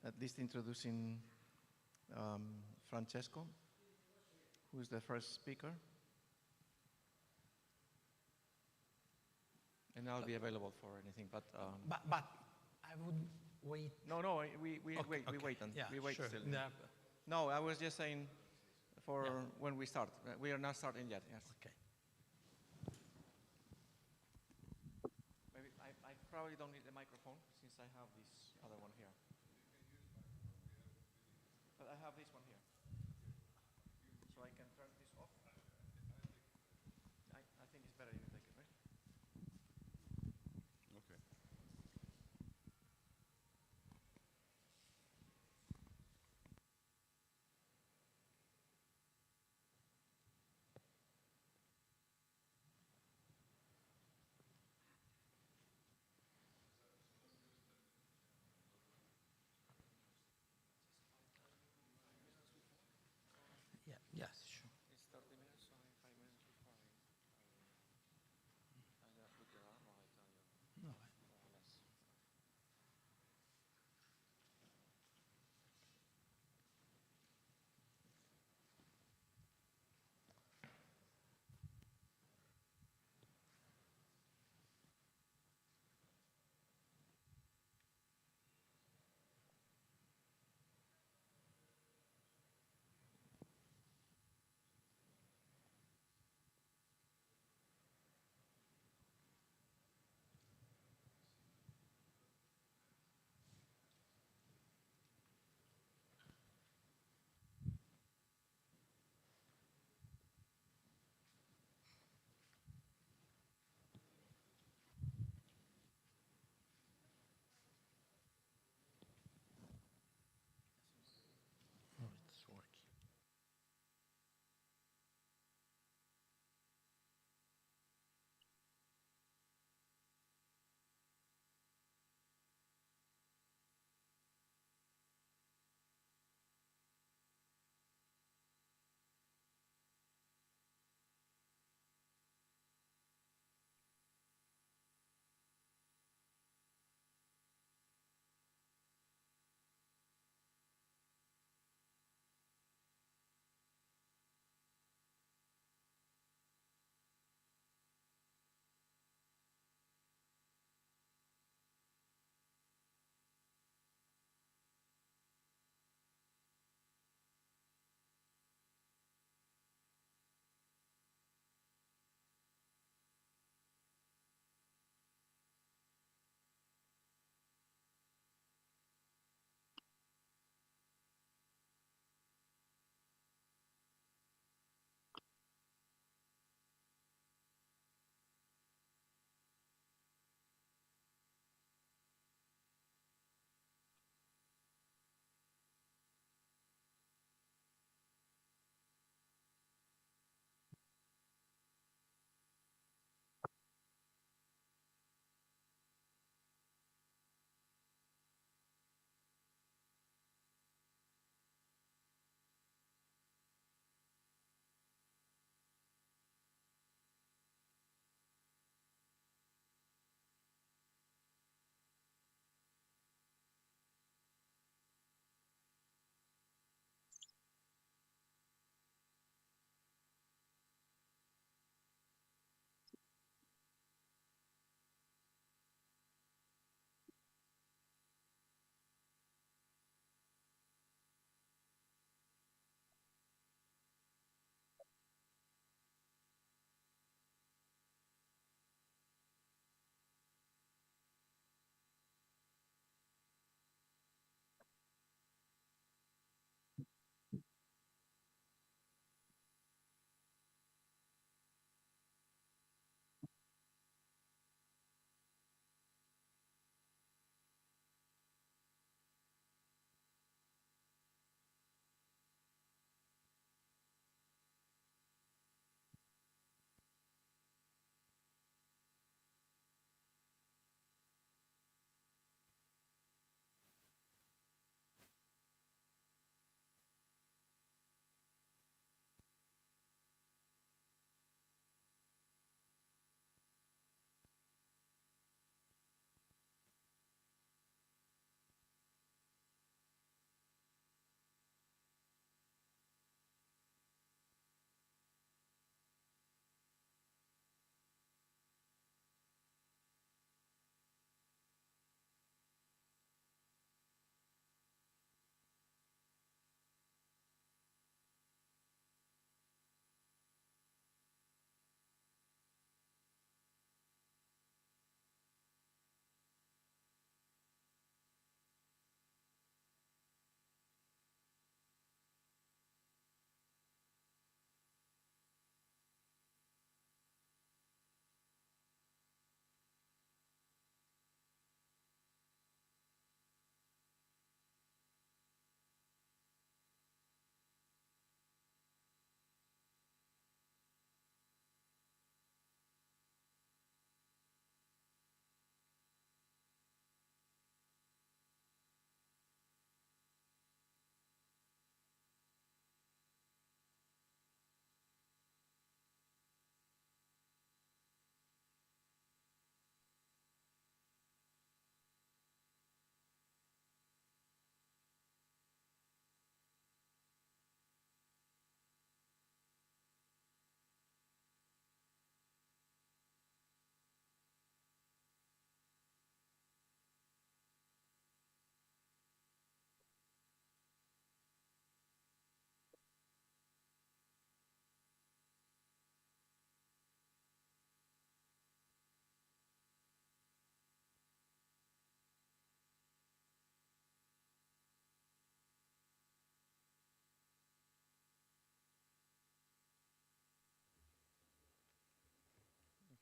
at least introducing Francesco, who is the first speaker. And I'll be available for anything, but I would wait. No, we wait. Okay. We wait. Yeah, we wait sure. still. Yeah. No, I was just saying for when we start. We are not starting yet. Yes. Okay. Maybe I probably don't need the microphone since I have this other one here. But I have this one here, so I can turn this off. I think it's better if you take it, right? Okay.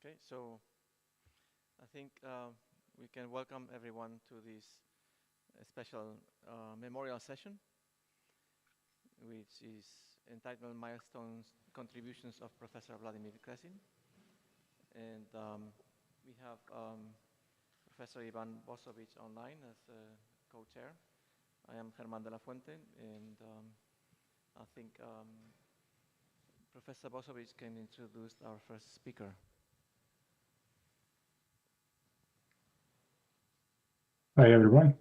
Okay, so I think we can welcome everyone to this special memorial session, which is entitled Milestones Contributions of Professor Vladimir Kresin. And we have Professor Ivan Bosovic online as co-chair. I am Germán de la Fuente, and I think Professor Bosovic can introduce our first speaker. Hi, everyone.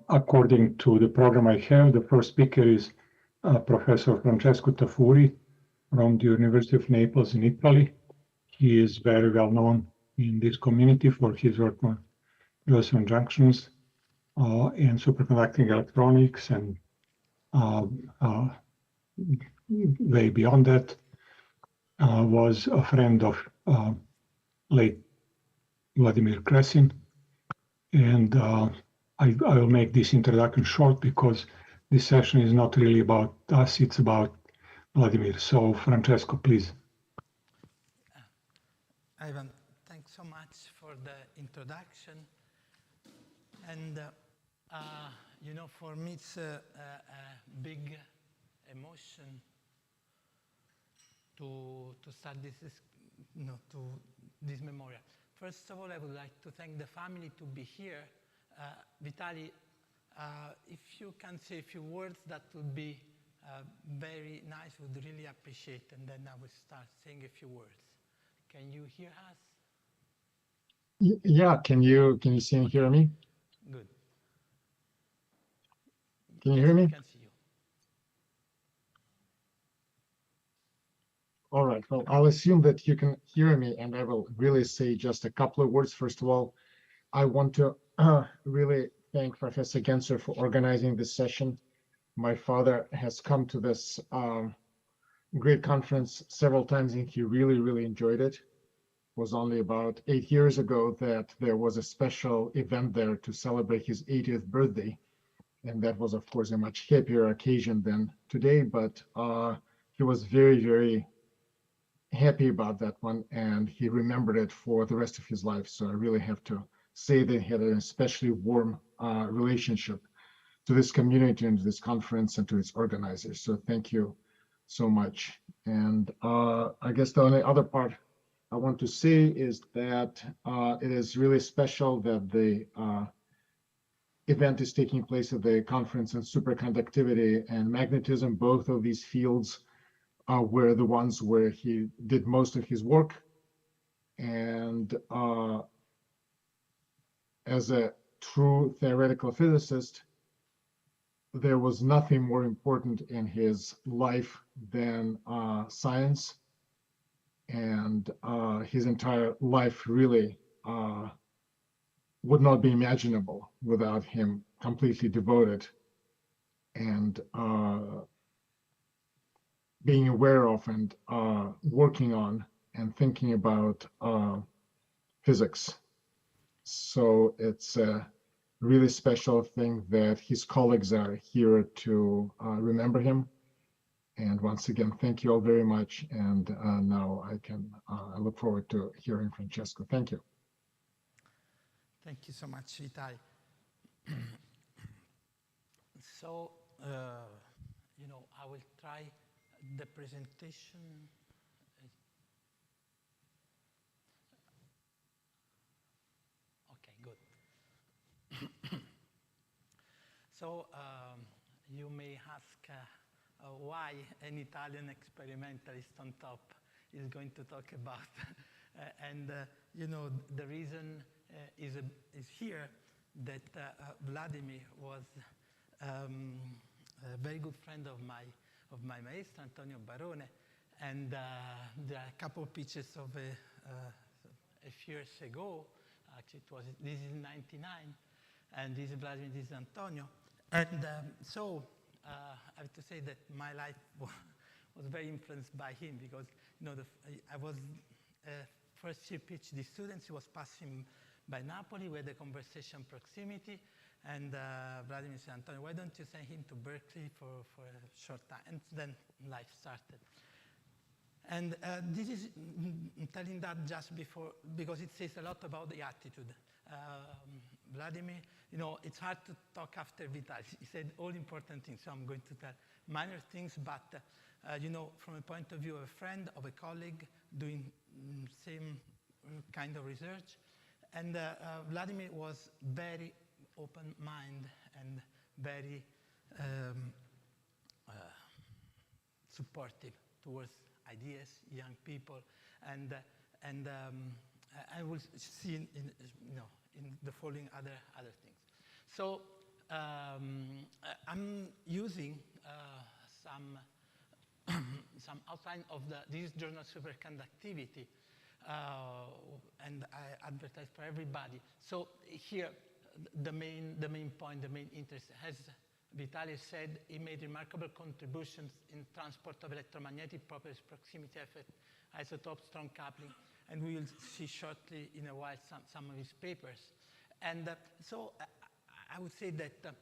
According to the program I have, the first speaker is Professor Francesco Tafuri from the University of Naples in Italy. He is very well known in this community for his work on Josephson junctions and superconducting electronics, and way beyond that. Was a friend of late Vladimir Kresin. And I will make this introduction short because this session is not really about us, it's about Vladimir. So Francesco, please. Ivan, thanks so much for the introduction. And, you know, for me, it's a big emotion to start this memorial. First of all, I would like to thank the family to be here. Vitali, if you can say a few words, that would be very nice, would really appreciate, and then I will start saying a few words. Can you hear us? Yeah, can you see and hear me? Good. Can you Yes, hear me? I can see you. All right, well, I'll assume that you can hear me, and I will really say just a couple of words. First of all, I want to really thank Professor Genser for organizing this session. My father has come to this great conference several times, and he really, really enjoyed it. It was only about 8 years ago that there was a special event there to celebrate his 80th birthday. And that was, of course, a much happier occasion than today, but he was very, very happy about that one, and he remembered it for the rest of his life. So I really have to say that he had an especially warm relationship to this community and to this conference and to its organizers. So thank you so much. And I guess the only other part I want to say is that it is really special that the event is taking place at the conference on superconductivity and magnetism. Both of these fields were the ones where he did most of his work. And as a true theoretical physicist, there was nothing more important in his life than science. And his entire life really would not be imaginable without him completely devoted and being aware of and working on and thinking about physics. So it's a really special thing that his colleagues are here to remember him. And once again, thank you all very much. And now I look forward to hearing Francesco. Thank you. Thank you so much, Vitali. So, you know, I will try the presentation. Okay, good. So, you may ask why an Italian experimentalist on top is going to talk about. And, you know, the reason is here that Vladimir was a very good friend of my maestro, Antonio Barone, and there are a couple of pictures of a few years ago. Actually, this is 99, and this is Vladimir, this is Antonio. And so I have to say that my life was very influenced by him because, you know, I was first year PhD student. He was passing by Napoli with the conversation proximity, and Vladimir said, Antonio, why don't you send him to Berkeley for a short time? And then life started. And this is telling that just before, because it says a lot about the attitude. Vladimir, it's hard to talk after Vitaly. He said all important things, so I'm going to tell minor things, but from a point of view of a friend, of a colleague, doing same kind of research. And Vladimir was very open-minded and very supportive towards ideas, young people, and I will see in the following other things. So I'm using some outline of this journal superconductivity, and I advertise for everybody. So here, the main point, the main interest, as Vitaly said, he made remarkable contributions in transport of electromagnetic properties, proximity effect, isotope, strong coupling, and we will see shortly in a while some of his papers. And so I would say that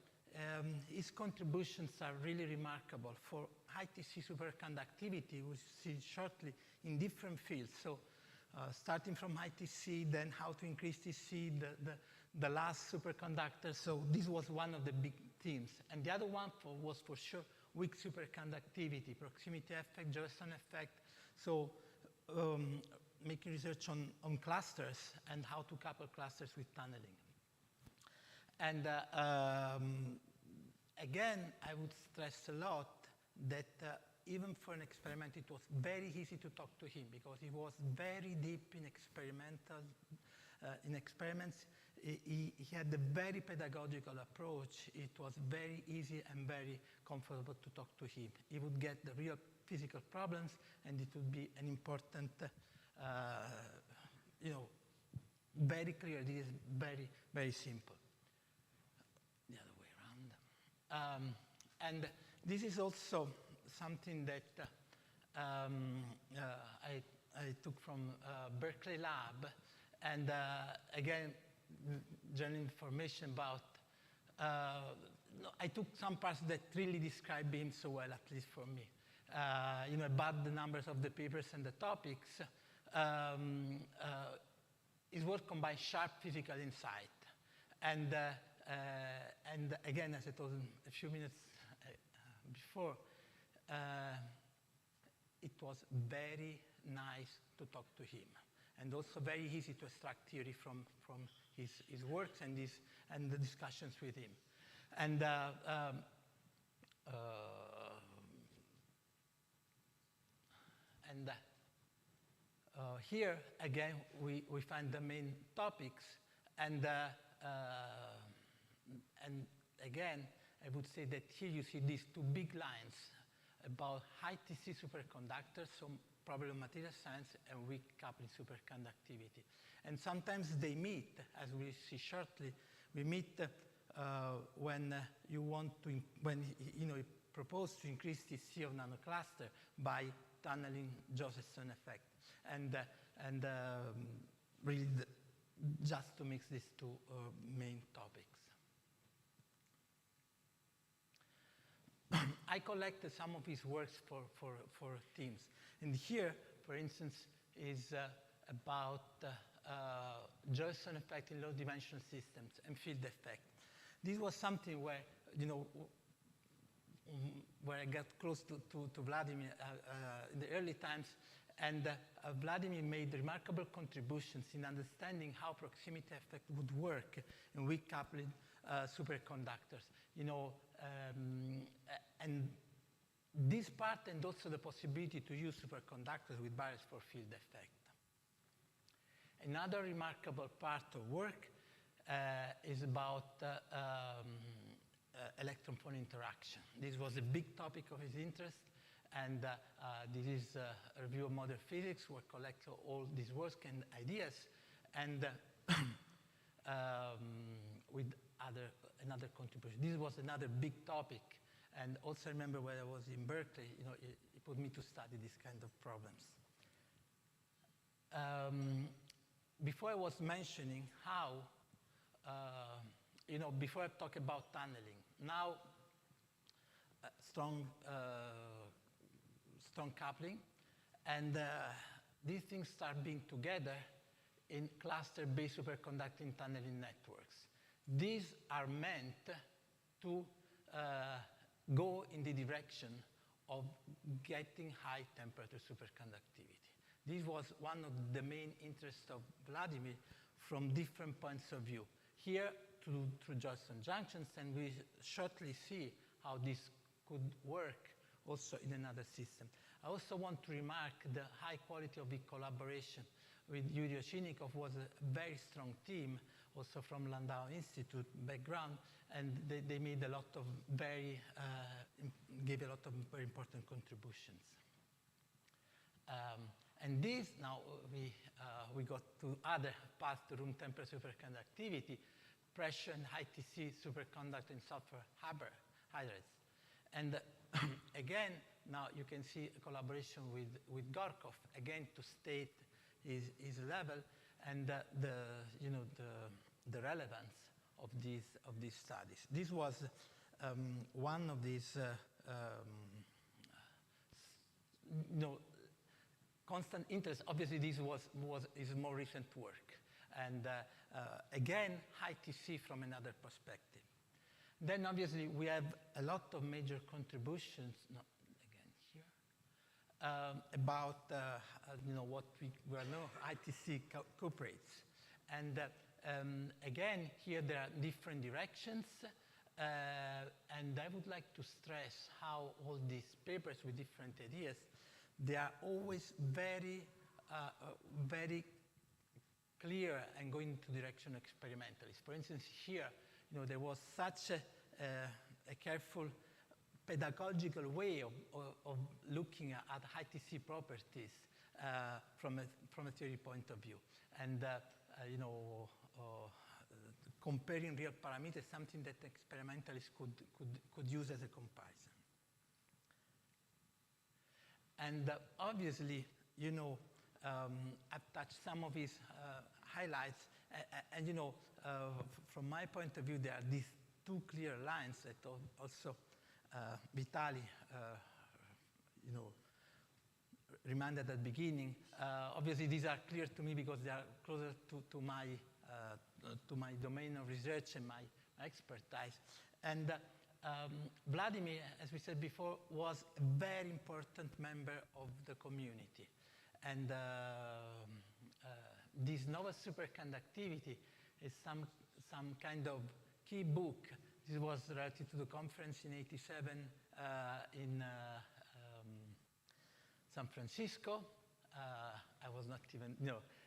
his contributions are really remarkable for high TC superconductivity. We'll see shortly in different fields. So starting from high TC, then how to increase TC, the last superconductor. So this was one of the big themes. And the other one was for sure weak superconductivity, proximity effect, Josephson effect. So making research on clusters and how to couple clusters with tunneling. And again, I would stress a lot that even for an experiment, it was very easy to talk to him because he was very deep in experiments. He had a very pedagogical approach. It was very easy and very comfortable to talk to him. He would get the real physical problems, and it would be an important, very clear. This is very, very simple. The other way around. And this is also something that I took from Berkeley Lab, and again, general information about, I took some parts that really describe him so well, at least for me. About the numbers of the papers and the topics. His work combines sharp physical insight. And again, as I told a few minutes before, it was very nice to talk to him, and also very easy to extract theory from his works and the discussions with him. And here again we find the main topics, and again I would say that here you see these two big lines about high TC superconductors, so problem of material science, and weak coupling superconductivity. And sometimes they meet, as we see shortly. We meet when you propose to increase TC of nanocluster by tunneling Josephson effect, and really just to mix these two main topics. I collected some of his works for themes. And here, for instance, is about Josephson effect in low-dimensional systems and field effect. This was something where, where I got close to Vladimir in the early times, and Vladimir made remarkable contributions in understanding how proximity effect would work in weak coupling superconductors. And this part, and also the possibility to use superconductors with barriers for field effect. Another remarkable part of work is about electron-phone interaction. This was a big topic of his interest, and this is a review of modern physics where collect all these works and ideas, and with another contribution. This was another big topic. And also remember when I was in Berkeley, it put me to study these kind of problems. Before I was mentioning how, before I talk about tunneling, now strong coupling, And these things start being together in cluster-based superconducting tunneling networks. These are meant to go in the direction of getting high temperature superconductivity. This was one of the main interests of Vladimir from different points of view. Here, through Johnson junctions, and we shortly see how this could work also in another system. I also want to remark the high quality of the collaboration with Yuri Ochinnikov. Was a very strong team, also from Landau Institute background, and they made a lot of gave a lot of very important contributions. And this, now we got to other paths to room temperature superconductivity, pressure and high TC superconducting sulfur hydrates. And again, now you can see a collaboration with Gorkov, again to state his level and the relevance of these studies. This was one of these constant interest. Obviously, this is more recent work, and again, high TC from another perspective. Then, obviously, we have a lot of major contributions. No, again here about what we know ITC cooperates, and again here there are different directions. And I would like to stress how all these papers with different ideas, they are always very, very clear and going into direction of experimentalists. For instance, here, there was such a careful pedagogical way of looking at high TC properties from a theory point of view, and comparing real parameters, something that experimentalists could use as a comparison. And obviously, I've touched some of his highlights, and from my point of view, there are these two clear lines that also Vitali, reminded at the beginning. Obviously, these are clear to me because they are closer to my domain of research and my expertise. And Vladimir, as we said before, was a very important member of the community. And this novel superconductivity is some kind of key book. This was related to the conference in '87 in San Francisco. I was not even,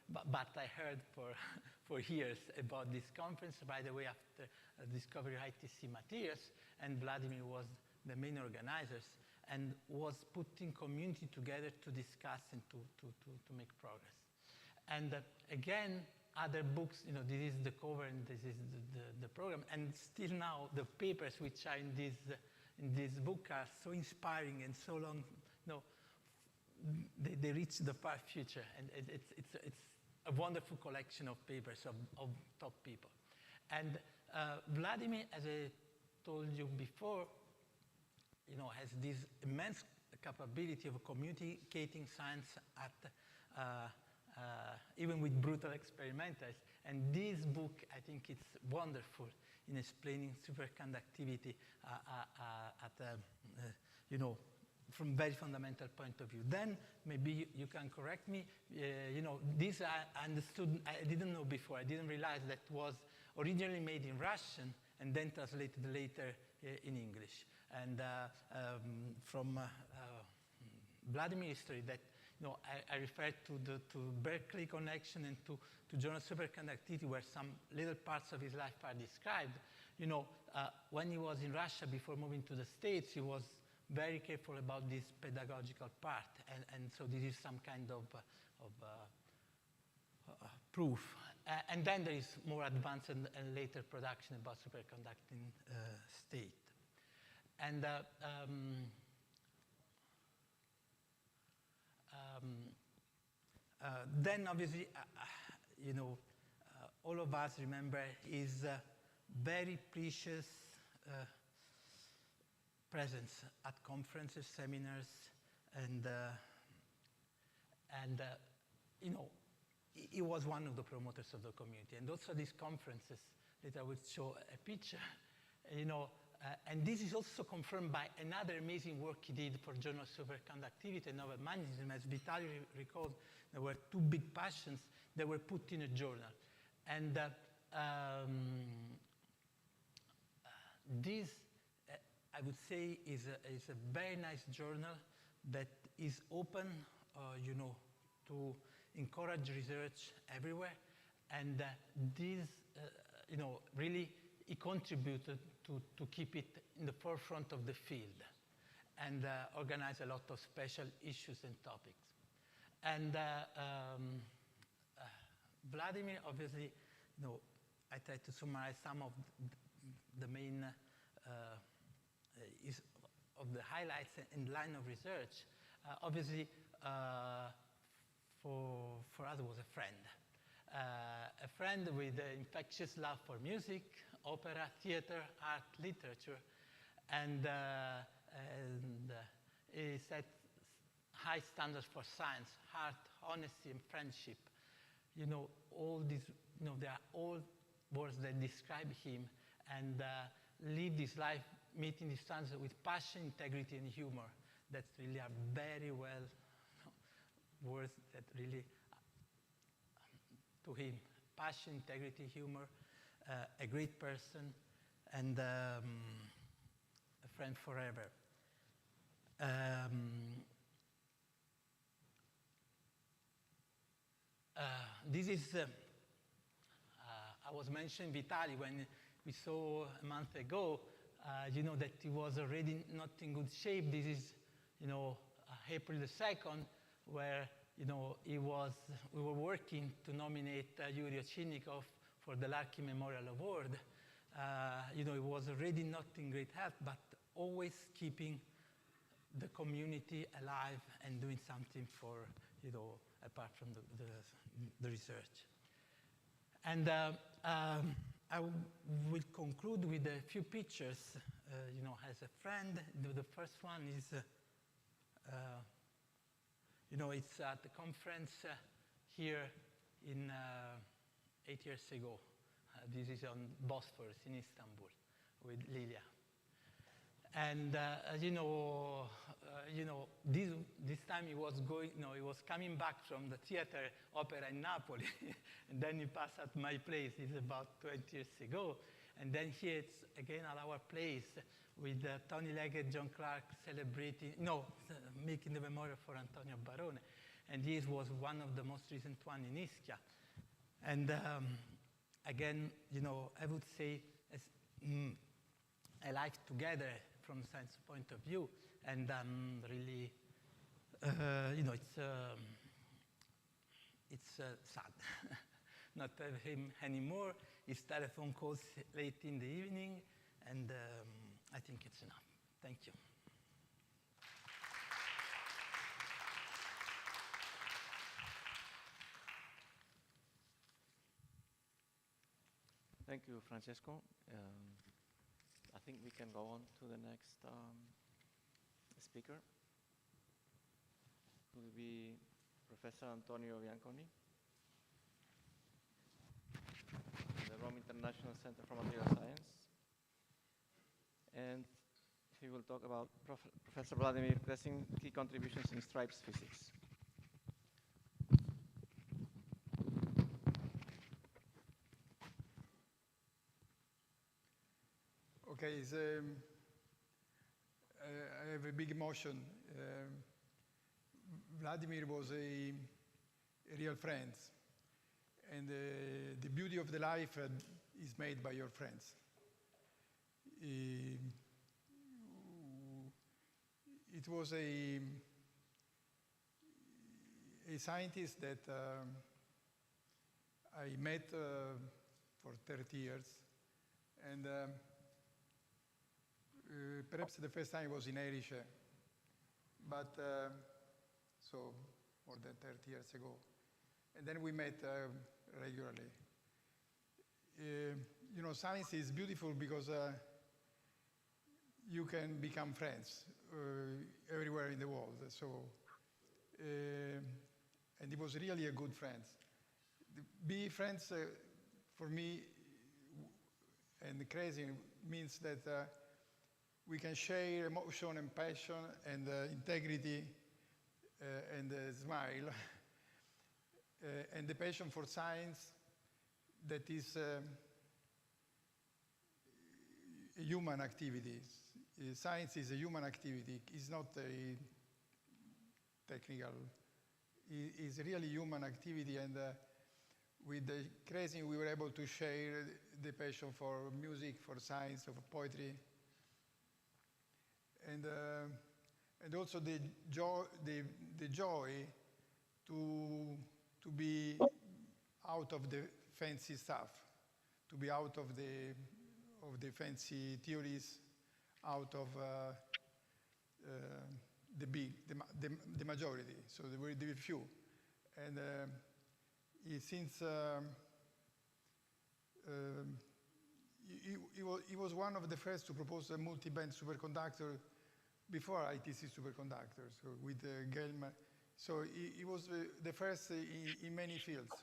but I heard for years about this conference, by the way, after discovery of ITC materials, and Vladimir was the main organizers and was putting community together to discuss and to make progress. And again, other books, this is the cover and this is the program, and still now the papers which are in this book are so inspiring and so long, they reach the far future, and it's a wonderful collection of papers of top people. And Vladimir, as I told you before, has this immense capability of communicating science at even with brutal experimenters. And this book, I think it's wonderful in explaining superconductivity from very fundamental point of view. Then maybe you can correct me. This I understood, I didn't know before. I didn't realize that was originally made in Russian and then translated later in English. And from Vladimir's history, that I referred to Berkeley connection and to journal superconductivity, where some little parts of his life are described. When he was in Russia before moving to the States, he was very careful about this pedagogical part, and so this is some kind of proof. And then there is more advanced and later production about superconducting state. And then obviously, all of us remember his very precious presence at conferences, seminars, and And, he was one of the promoters of the community. And also these conferences that I will show a picture, and this is also confirmed by another amazing work he did for Journal of Superconductivity and Novel Magnetism. As Vitaly recalled, there were two big passions that were put in a journal. And this, I would say, is a very nice journal that is open, to encourage research everywhere. And this, really, it contributed to keep it in the forefront of the field and organize a lot of special issues and topics. And Vladimir, obviously, I tried to summarize some of the main of the highlights in line of research. Obviously, for us, was a friend with an infectious love for music, opera, theater, art, literature, and he set high standards for science, art, honesty, and friendship. All these, they are all words that describe him, and lived his life meeting these standards with passion, integrity, and humor. That really are very well words that really, to him, passion, integrity, humor, a great person, and a friend forever. This is, I was mentioning Vitaly when we saw a month ago, that he was already not in good shape. This is, April the 2nd, where, we were working to nominate Yuri Ochinnikov for the Larkin Memorial Award. He was already not in great health, but always keeping the community alive and doing something for, apart from the research. And I will conclude with a few pictures, as a friend. The first one is, it's at the conference here in 8 years ago. This is on Bosphorus in Istanbul with Lilia. And this time he was he was coming back from the theater opera in Napoli, and then he passed at my place. It's about 20 years ago, and then here it's again at our place with Tony Leggett, John Clark making the memorial for Antonio Barone, and this was one of the most recent one in Ischia, and again, I would say a life together from science point of view, and really, it's sad not to have him anymore. His telephone calls late in the evening, and I think it's enough. Thank you. Thank you, Francesco. I think we can go on to the next speaker, who will be Professor Antonio Bianconi, the Rome International Center for Material Science. And he will talk about Professor Vladimir Kresin, key contributions in stripes physics. Okay, I have a big emotion. Vladimir was a real friend, and the beauty of the life is made by your friends. It was a scientist that I met for 30 years, and perhaps the first time was in Erice, but so more than 30 years ago. And then we met regularly. Science is beautiful because you can become friends everywhere in the world. So and he was really a good friend. Be friends for me and crazy means that we can share emotion and passion and integrity and smile and the passion for science that is a human activity. Science is a human activity. It's not a technical. It's really human activity, and with the crazy, we were able to share the passion for music, for science, for poetry, and also the joy to be out of the fancy stuff, to be out of the fancy theories, out of the majority, so there were the few. And since he was one of the first to propose a multi-band superconductor before ITC superconductors, so with Gelman. So he was the first in many fields.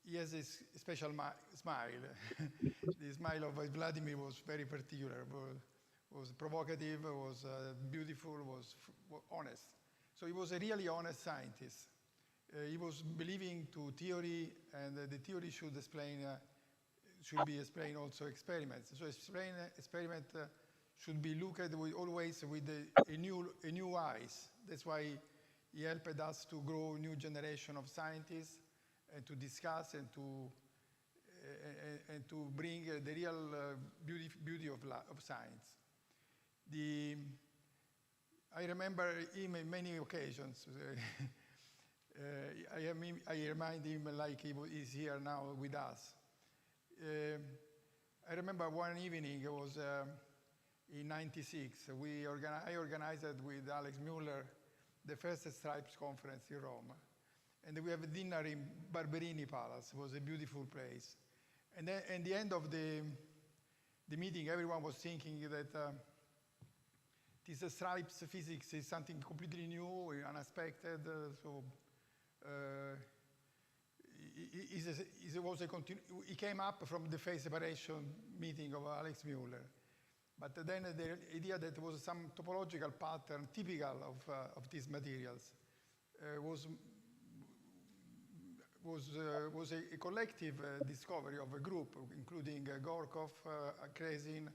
He has a special smile. The smile of Vladimir was very particular, was provocative, was beautiful, was honest. So he was a really honest scientist. He was believing to theory, and the theory should be explained also experiments. So experiment should be looked at always with a new eyes. That's why he helped us to grow a new generation of scientists and to discuss and to bring the real beauty of science. I remember him in many occasions. I remind him like he's here now with us. I remember one evening, it was in '96, I organized with Alex Mueller the first Stripes conference in Rome. And we have a dinner in Barberini Palace. It was a beautiful place. And then at the end of the meeting, everyone was thinking that this Stripes physics is something completely new, unexpected. He came up from the phase separation meeting of Alex Mueller. But then the idea that there was some topological pattern typical of these materials was a collective discovery of a group, including Gorkov, Kresin,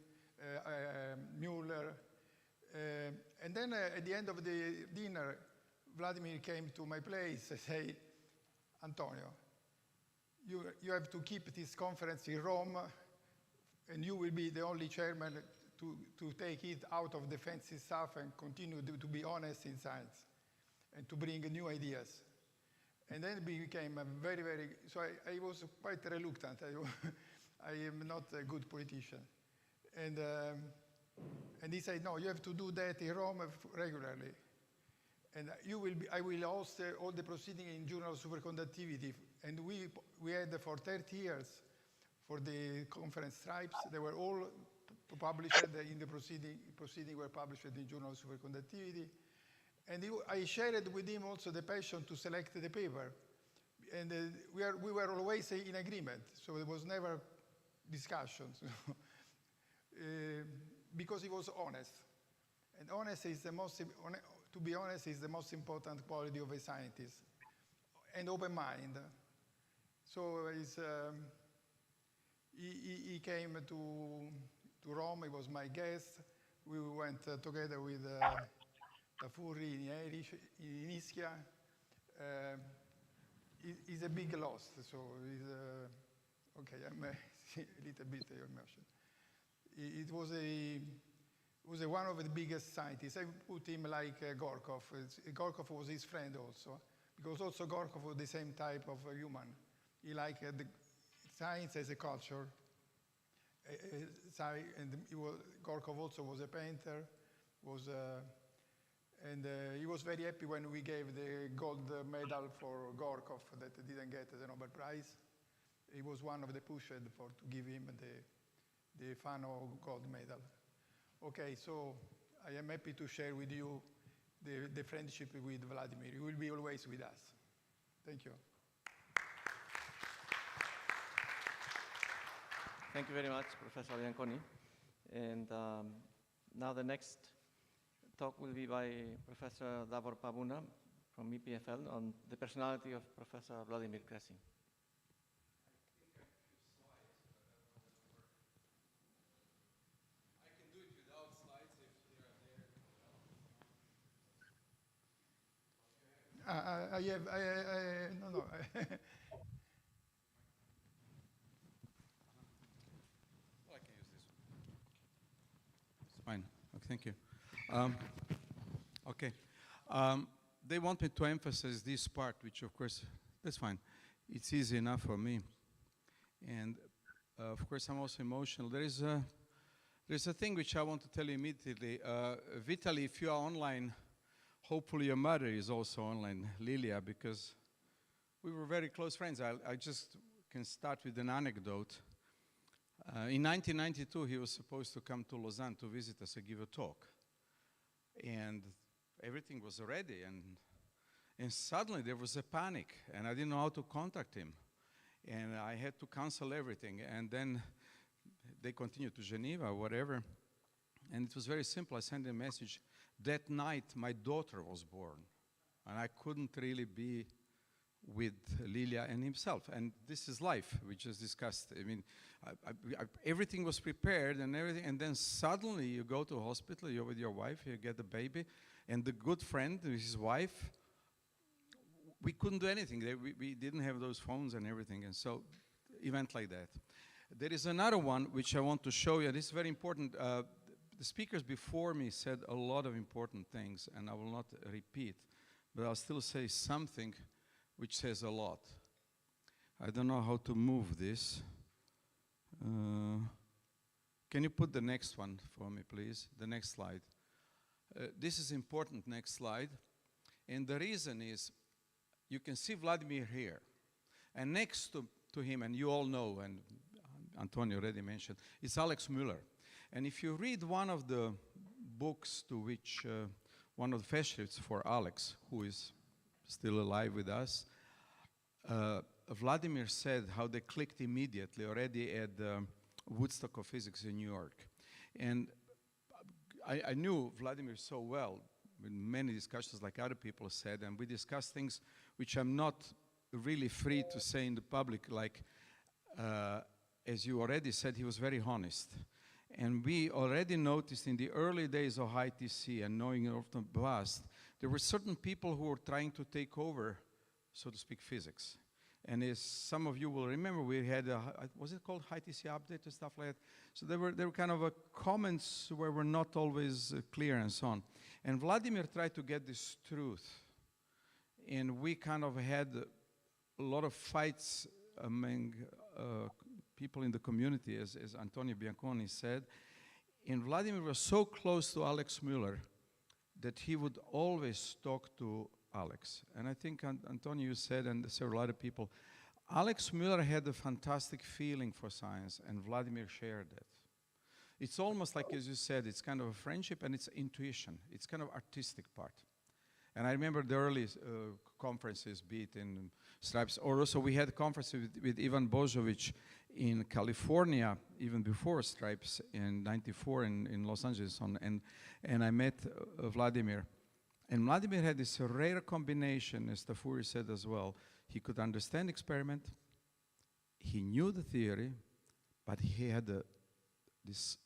Mueller. And then at the end of the dinner, Vladimir came to my place and said, Antonio, you have to keep this conference in Rome, and you will be the only chairman to take it out of the fancy stuff and continue to be honest in science and to bring new ideas. And then it became a very, very, so I was quite reluctant. I am not a good politician. And he said, no, you have to do that in Rome regularly. And I will host all the proceedings in Journal of Superconductivity. And we had for 30 years for the conference Stripes, they were all published in the proceeding were published in Journal of Superconductivity. And I shared with him also the passion to select the paper. And we were always in agreement, so there was never discussions. Because he was honest. And to be honest is the most important quality of a scientist. And open mind. So he came to Rome, he was my guest. We went together with Tafuri in Ischia. It's a big loss, so okay, I'm a little bit emotional. It was one of the biggest scientists. I put him like Gorkov. Gorkov was his friend also, because also Gorkov was the same type of human. He liked the science as a culture. And Gorkov also was a painter. And he was very happy when we gave the gold medal for Gorkov that didn't get the Nobel Prize. He was one of the pushed to give him the Fano gold medal. Okay, so I am happy to share with you the friendship with Vladimir. He will be always with us. Thank you. Thank you very much, Professor Bianconi. And now the next talk will be by Professor Davor Pabuna from EPFL on the personality of Professor Vladimir Kresin. I can do it without slides if they are there. No. Well, I can use this one. It's fine. Okay, thank you. Okay. They want me to emphasize this part, which of course, that's fine. It's easy enough for me. And of course, I'm also emotional. There's a thing which I want to tell you immediately. Vitaly, if you are online, hopefully your mother is also online, Lilia, because we were very close friends. I just can start with an anecdote. In 1992, he was supposed to come to Lausanne to visit us and give a talk. And everything was ready, and suddenly there was a panic, and I didn't know how to contact him. And I had to cancel everything. And then they continued to Geneva or whatever. And it was very simple. I sent a message. That night, my daughter was born. And I couldn't really be with Lilia and himself. And this is life, we just discussed. I mean, everything was prepared and everything. And then suddenly you go to a hospital, you're with your wife, you get a baby. And the good friend, his wife, we couldn't do anything. We didn't have those phones and everything. And so, event like that. There is another one which I want to show you. This is very important. The speakers before me said a lot of important things, and I will not repeat, but I'll still say something which says a lot. I don't know how to move this. Can you put the next one for me, please? The next slide. This is important, next slide. And the reason is, you can see Vladimir here. And next to him, and you all know, and Antonio already mentioned, is Alex Müller. And if you read one of the books to which, one of the Festivals for Alex, who is still alive with us, Vladimir said how they clicked immediately already at the Woodstock of Physics in New York. And I knew Vladimir so well, in many discussions like other people said, and we discussed things which I'm not really free to say in the public, like, as you already said, he was very honest. And we already noticed in the early days of ITC and knowing of the past, there were certain people who were trying to take over, so to speak, physics. And as some of you will remember, we had a, was it called ITC update and stuff like that? So there were kind of comments where were not always clear and so on. And Vladimir tried to get this truth. And we kind of had a lot of fights among people in the community, as Antonio Bianconi said. And Vladimir was so close to Alex Müller that he would always talk to Alex. And I think Antonio said, and several other people, Alex Müller had a fantastic feeling for science, and Vladimir shared it. It's almost like, as you said, it's kind of a friendship and it's intuition. It's kind of artistic part. And I remember the early conferences, be it in Stripes, or also we had conferences with Ivan Božović in California, even before Stripes in '94 in Los Angeles, and I met Vladimir. And Vladimir had this rare combination, as Tafuri said as well. He could understand experiment, he knew the theory, but he had this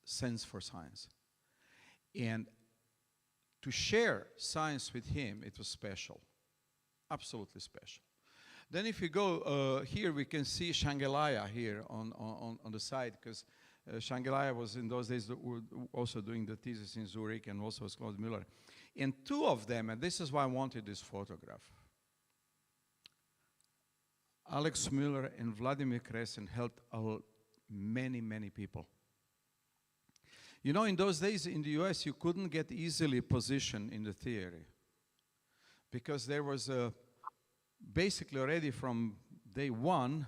sense for science. And to share science with him, it was special, absolutely special. Then if you go here, we can see Shangelaya here on the side, because Shangelaya was in those days also doing the thesis in Zurich, and also was Claude Müller. And two of them, and this is why I wanted this photograph, Alex Müller and Vladimir Kresin helped many, many people. You know, in those days in the US, you couldn't get easily a position in the theory, because there was basically already from day one,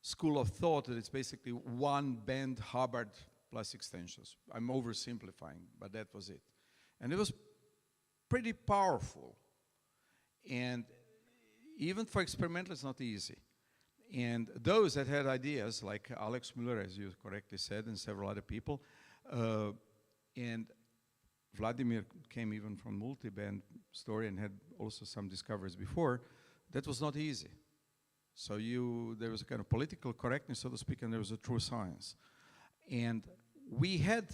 school of thought that it's basically one band Hubbard plus extensions. I'm oversimplifying, but that was it. And it was pretty powerful. And even for experimentalists, it's not easy. And those that had ideas, like Alex Muller, as you correctly said, and several other people, and Vladimir came even from multi-band story and had also some discoveries before, that was not easy. So there was a kind of political correctness, so to speak, and there was a true science. And we had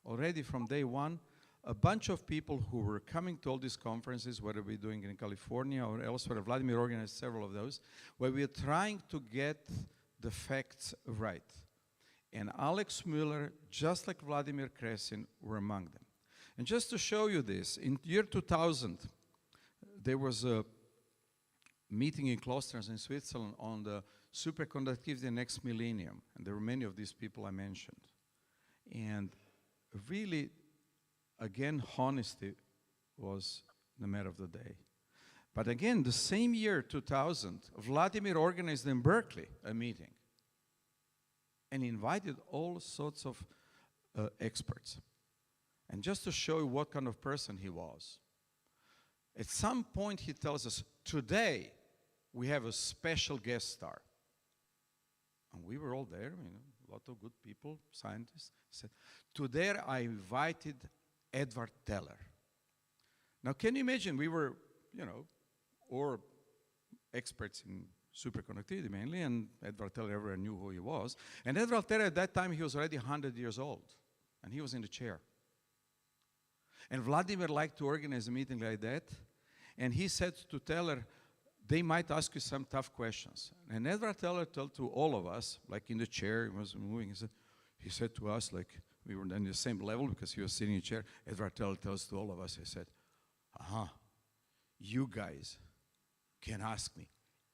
already from day one a bunch of people who were coming to all these conferences, whether we're doing in California or elsewhere. Vladimir organized several of those, where we are trying to get the facts right. And Alex Muller, just like Vladimir Kresin, were among them. And just to show you this, in year 2000, there was a meeting in Klosters in Switzerland on the superconductivity next millennium. And there were many of these people I mentioned. And really, again, honesty was the matter of the day. But again, the same year, 2000, Vladimir organized in Berkeley a meeting and invited all sorts of experts. And just to show you what kind of person he was, at some point he tells us, today we have a special guest star. And we were all there, you know, a lot of good people, scientists. He said, today I invited Edward Teller. Now, can you imagine, we were, you know, or experts in superconductivity mainly, and Edward Teller, everyone knew who he was. And Edward Teller, at that time, he was already 100 years old, and he was in the chair. And Vladimir liked to organize a meeting like that, and he said to Teller, they might ask you some tough questions. And Edward Teller told to all of us, like in the chair, he was moving, he said to us, like we were on the same level because he was sitting in a chair, Edward Teller tells to all of us, he said, you guys can ask me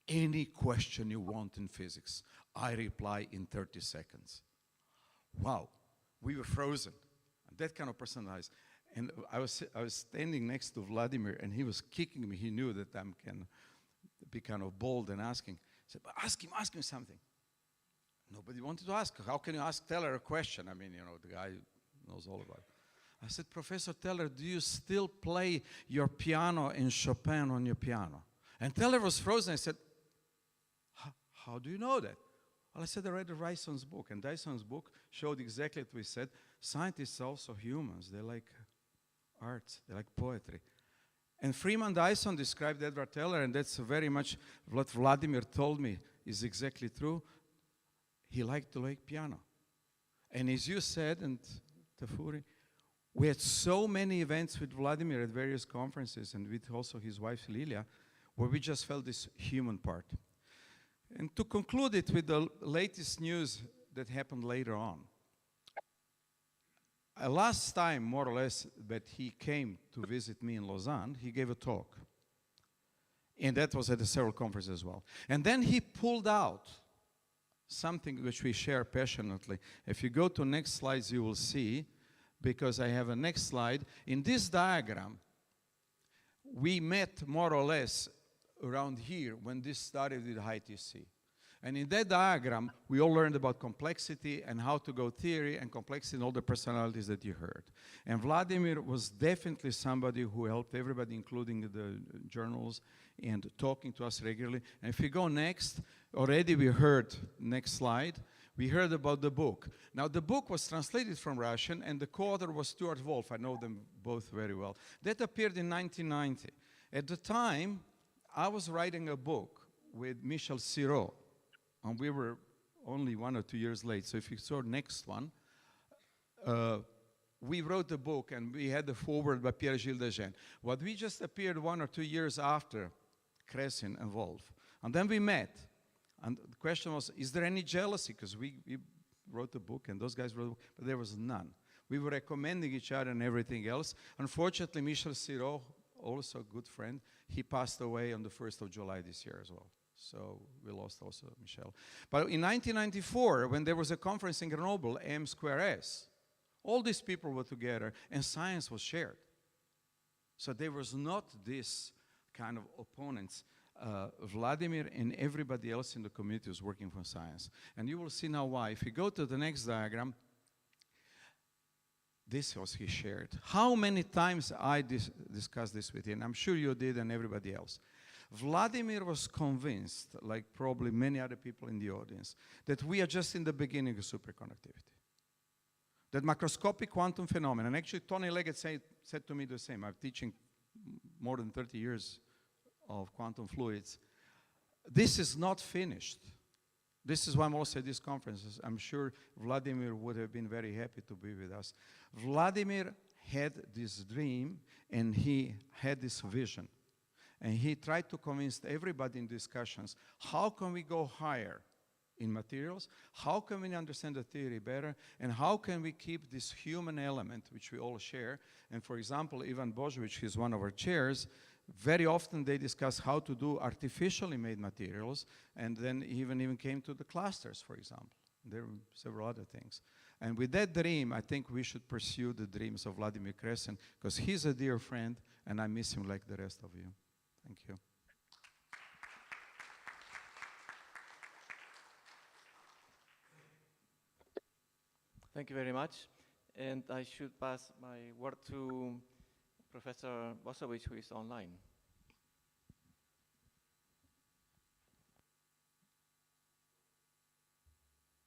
any question you want in physics. I reply in 30 seconds. Wow, we were frozen. That kind of personalized. And I was standing next to Vladimir, and he was kicking me. He knew that I can be kind of bold and asking. He said, but ask him something. Nobody wanted to ask. How can you ask Teller a question? I mean, you know, the guy knows all about it. I said, Professor Teller, do you still play your piano and Chopin on your piano? And Teller was frozen. I said, how do you know that? Well, I said, I read Dyson's book, and Dyson's book showed exactly what we said. Scientists are also humans. They like art, they like poetry. And Freeman Dyson described Edward Teller, and that's very much what Vladimir told me is exactly true. He liked to play piano. And as you said, and Tafuri, we had so many events with Vladimir at various conferences, and with also his wife Lilia, where we just felt this human part. And to conclude it with the latest news that happened later on. Last time, more or less, that he came to visit me in Lausanne, he gave a talk. And that was at several conferences as well. And then he pulled out something which we share passionately. If you go to next slides, you will see, because I have a next slide. In this diagram, we met more or less around here when this started with ITC. And in that diagram, we all learned about complexity and how to go theory and complexity and all the personalities that you heard. And Vladimir was definitely somebody who helped everybody, including the journals, and talking to us regularly. And if you go next, already we heard, next slide, we heard about the book. Now, the book was translated from Russian, and the co-author was Stuart Wolf. I know them both very well. That appeared in 1990. At the time, I was writing a book with Michel Sirot, and we were only 1 or 2 years late. So if you saw next one, we wrote the book, and we had the foreword by Pierre-Gilles Dejean. What we just appeared 1 or 2 years after Kresin and Wolf. And then we met. And the question was, is there any jealousy? Because we wrote the book, and those guys wrote the book, but there was none. We were recommending each other and everything else. Unfortunately, Michel Sirot, also a good friend, he passed away on the 1st of July this year as well. So we lost also Michel. But in 1994, when there was a conference in Grenoble, M²S, all these people were together, and science was shared. So there was not this kind of opponents. Vladimir and everybody else in the community was working for science. And you will see now why. If you go to the next diagram, This was he shared. How many times I discussed this with him? I'm sure you did and everybody else. Vladimir was convinced, like probably many other people in the audience, that we are just in the beginning of superconductivity. That macroscopic quantum phenomena, and actually Tony Leggett said to me the same. I'm teaching more than 30 years of quantum fluids. This is not finished. This is why I'm also at these conferences. I'm sure Vladimir would have been very happy to be with us. Vladimir had this dream and he had this vision. And he tried to convince everybody in discussions, how can we go higher in materials? How can we understand the theory better? And how can we keep this human element, which we all share? And for example, Ivan Božović, who's one of our chairs, very often they discuss how to do artificially made materials, and then even came to the clusters, for example. There were several other things. And with that dream, I think we should pursue the dreams of Vladimir Kresen, because he's a dear friend, and I miss him like the rest of you. Thank you. Thank you very much. And I should pass my word to Professor Božović, who is online.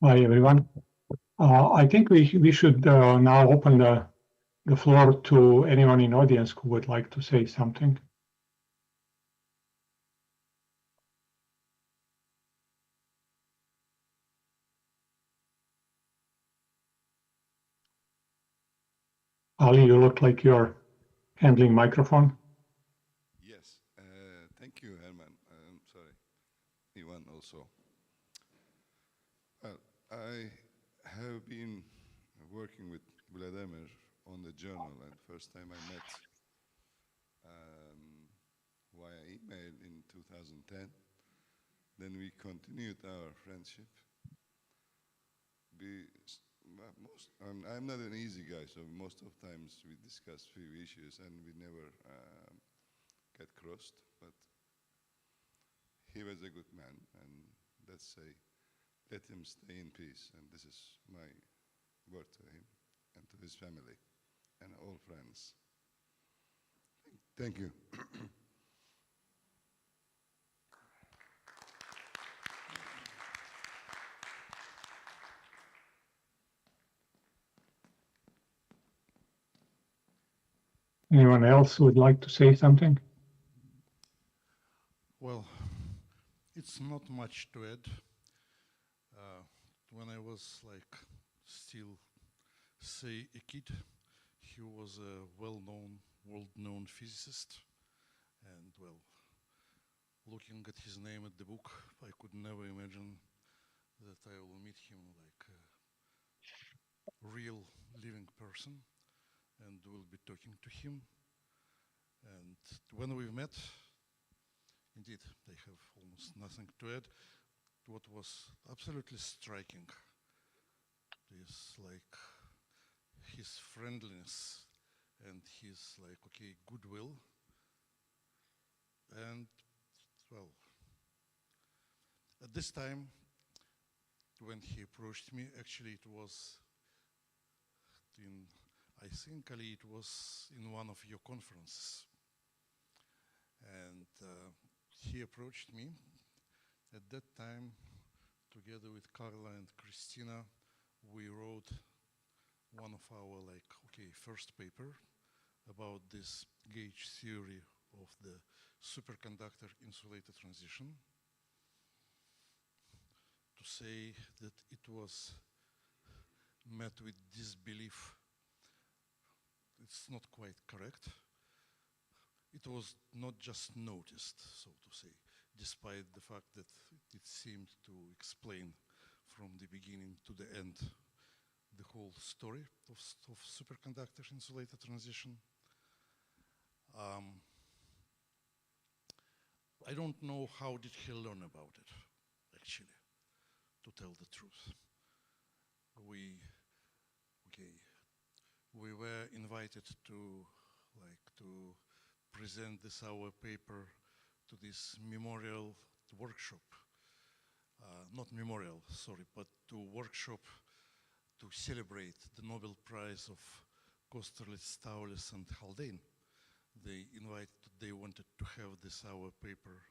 Hi, everyone. I think we should now open the floor to anyone in audience who would like to say something. Ali, you look like you're handling microphone. Yes, thank you, Herman. I'm sorry, Ivan also. I have been working with Vladimir on the journal, and first time I met via email in 2010. Then we continued our friendship. I'm not an easy guy, so most of times we discuss few issues and we never get crossed, but he was a good man, and let's say, let him stay in peace, and this is my word to him and to his family and all friends. Thank you. Anyone else who would like to say something? Well, it's not much to add. When I was still, say, a kid, he was a well-known, world-known physicist. And well, looking at his name at the book, I could never imagine that I will meet him like a real living person and will be talking to him. And when we've met, indeed, I have almost nothing to add. What was absolutely striking is his friendliness and his goodwill. And well, at this time, when he approached me, actually it was I think, Ali, it was in one of your conferences. And he approached me. At that time, together with Carla and Christina, we wrote one of our first paper about this gauge theory of the superconductor insulated transition. To say that it was met with disbelief, it's not quite correct. It was not just noticed, so to say, despite the fact that it seemed to explain from the beginning to the end the whole story of superconductor insulated transition. I don't know how did he learn about it, actually, to tell the truth. We were invited to present this our paper to this memorial workshop, not memorial, sorry, but to workshop to celebrate the Nobel Prize of Kosterlitz, Staulis, and Haldane. They wanted to have this our paper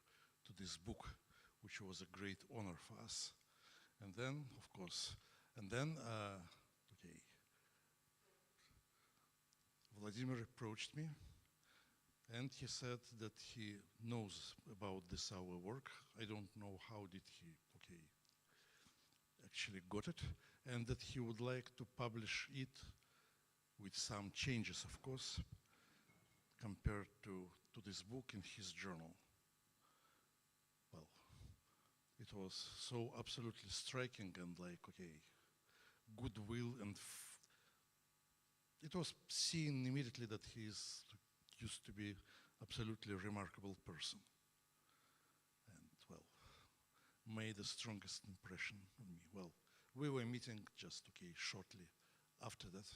to this book, which was a great honor for us. And then, of course, okay, Vladimir approached me, and he said that he knows about this our work. I don't know how did he, okay, actually got it, and that he would like to publish it with some changes, of course, compared to this book in his journal. Well, it was so absolutely striking and like, okay, goodwill, and it was seen immediately that he used to be absolutely remarkable person. And well, made the strongest impression on me. Well, we were meeting just, okay, shortly after that.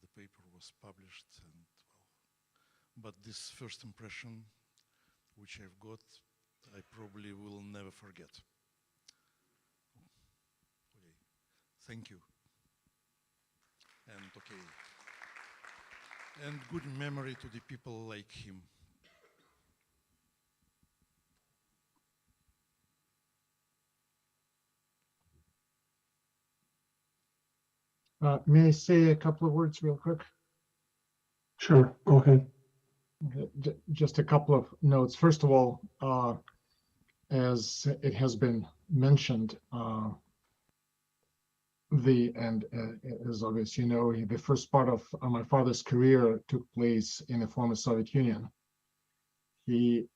The paper was published, and well, but this first impression, which I've got, I probably will never forget. Okay, thank you. And okay, and good memory to the people like him. May I say a couple of words real quick? Sure, go ahead. Okay, just a couple of notes. First of all, as it has been mentioned, as obvious, you know, the first part of my father's career took place in the former Soviet Union. He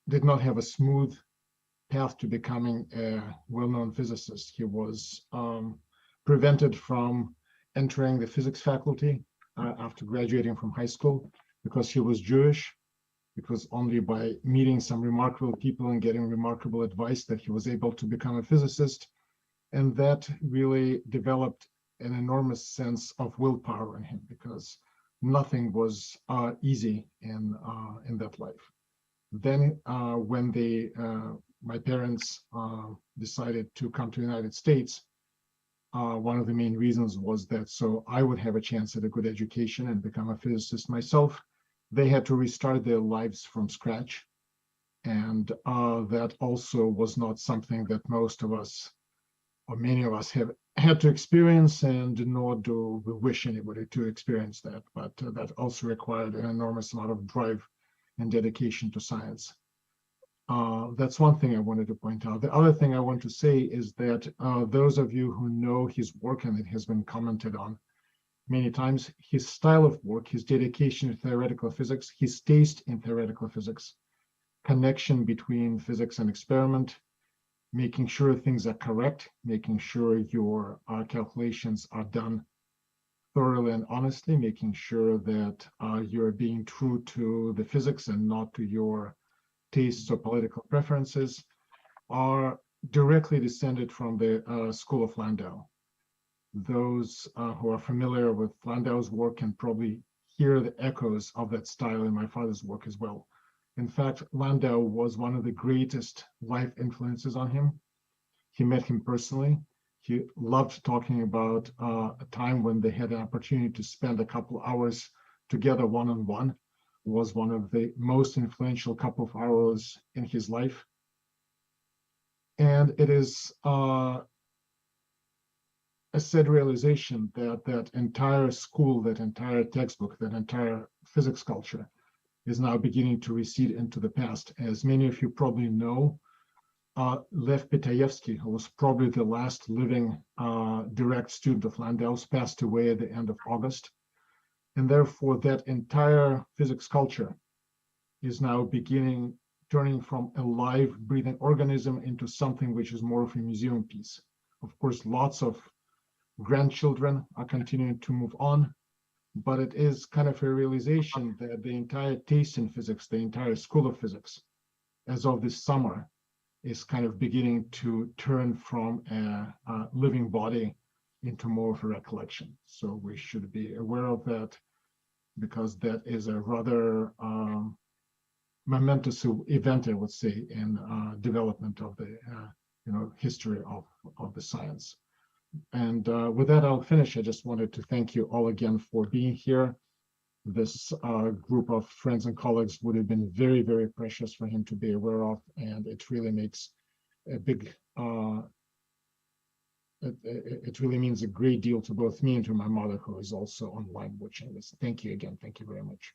did not have a smooth path to becoming a well-known physicist. He was prevented from entering the physics faculty after graduating from high school because he was Jewish. It was only by meeting some remarkable people and getting remarkable advice that he was able to become a physicist. And that really developed an enormous sense of willpower in him, because nothing was easy in that life. Then when my parents decided to come to the United States, one of the main reasons was that so I would have a chance at a good education and become a physicist myself. They had to restart their lives from scratch. And that also was not something that most of us, or many of us, have had to experience, and nor do we wish anybody to experience that. But that also required an enormous amount of drive and dedication to science. That's one thing I wanted to point out. The other thing I want to say is that those of you who know his work, and it has been commented on many times, his style of work, his dedication to theoretical physics, his taste in theoretical physics, connection between physics and experiment, making sure things are correct, making sure your calculations are done thoroughly and honestly, making sure that you're being true to the physics and not to your tastes or political preferences, are directly descended from the school of Landau. Those who are familiar with Landau's work can probably hear the echoes of that style in my father's work as well. In fact, Landau was one of the greatest life influences on him. He met him personally. He loved talking about a time when they had an opportunity to spend a couple hours together one-on-one. Was one of the most influential couple of hours in his life. And it is a sad realization that that entire school, that entire textbook, that entire physics culture is now beginning to recede into the past. As many of you probably know, Lev Petaevsky, who was probably the last living direct student of Landau's, passed away at the end of August. And therefore, that entire physics culture is now turning from a live, breathing organism into something which is more of a museum piece. Of course, lots of grandchildren are continuing to move on, but it is kind of a realization that the entire taste in physics, the entire school of physics, as of this summer, is kind of beginning to turn from a living body into more of a recollection. So we should be aware of that, because that is a rather momentous event, I would say, in development of the history of the science. And with that, I'll finish. I just wanted to thank you all again for being here. This group of friends and colleagues would have been very, very precious for him to be aware of, and it really makes a big, it really means a great deal to both me and to my mother, who is also online watching this. Thank you again. Thank you very much.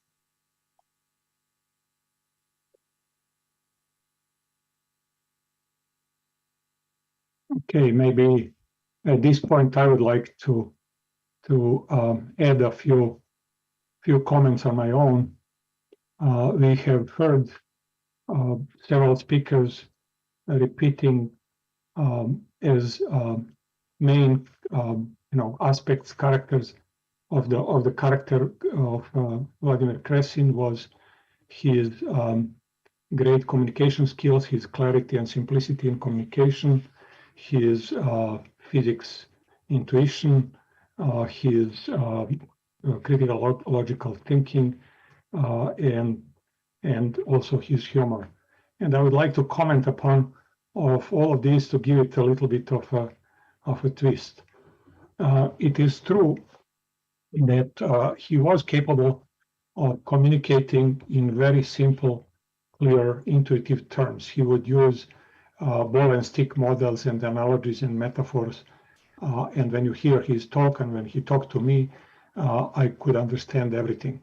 Okay, maybe at this point I would like to add a few comments on my own. We have heard several speakers repeating as main aspects, characters of the character of Vladimir Kresin was his great communication skills, his clarity and simplicity in communication, his physics intuition, his critical logical thinking, and also his humor. And I would like to comment upon all of these to give it a little bit of a twist. It is true that he was capable of communicating in very simple, clear, intuitive terms. He would use ball and stick models and analogies and metaphors. And when you hear his talk and when he talked to me, I could understand everything.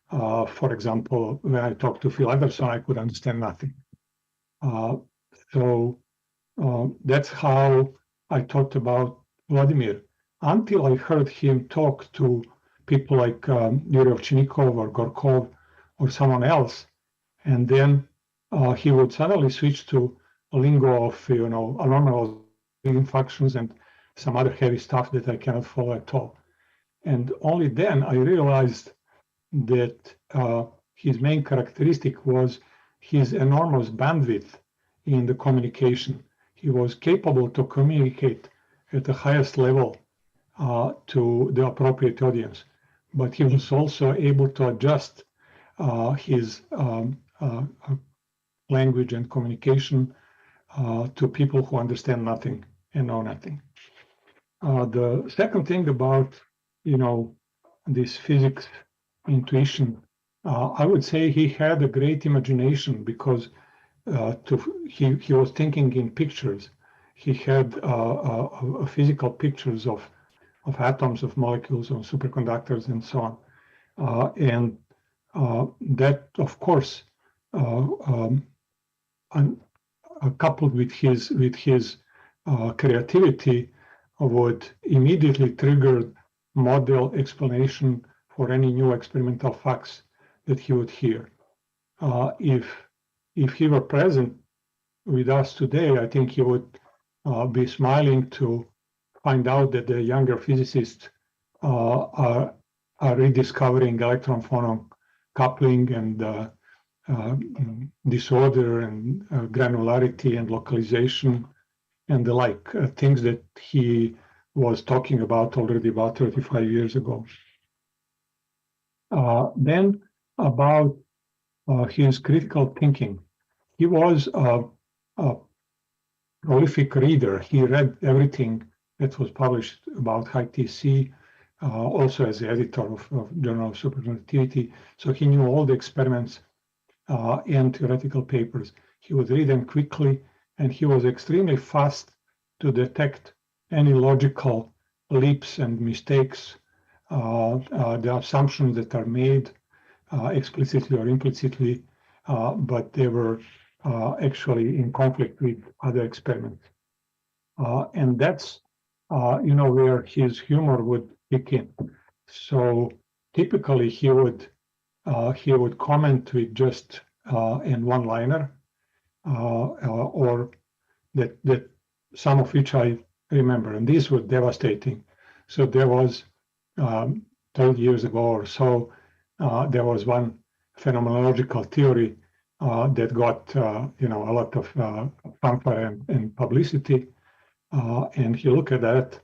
For example, when I talked to Phil Anderson, I could understand nothing. So that's how I talked about Vladimir, until I heard him talk to people like Yuri Ovchinnikov or Gorkov or someone else. And then he would suddenly switch to a lingo of, anomalous functions and some other heavy stuff that I cannot follow at all. And only then I realized that his main characteristic was his enormous bandwidth in the communication. He was capable to communicate at the highest level to the appropriate audience, but he was also able to adjust his language and communication to people who understand nothing and know nothing. The second thing about, this physics intuition, I would say he had a great imagination because he was thinking in pictures. He had physical pictures of atoms, of molecules, of superconductors, and so on. And that, of course, coupled with his creativity, would immediately trigger model explanation for any new experimental facts that he would hear. If he were present with us today, I think he would be smiling to find out that the younger physicists are rediscovering electron-phonon coupling and disorder and granularity and localization and the like, things that he was talking about already about 35 years ago. Then about his critical thinking. He was a prolific reader. He read everything that was published about high-TC, also as the editor of Journal of Superconductivity. So he knew all the experiments and theoretical papers. He would read them quickly, and he was extremely fast to detect any logical leaps and mistakes, the assumptions that are made explicitly or implicitly, but they were actually in conflict with other experiments. And that's, where his humor would kick in. So typically he would comment with just in one-liner, or that some of which I remember, and these were devastating. So there was 12 years ago or so, there was one phenomenological theory that got a lot of fanfare and publicity, and he looked at that,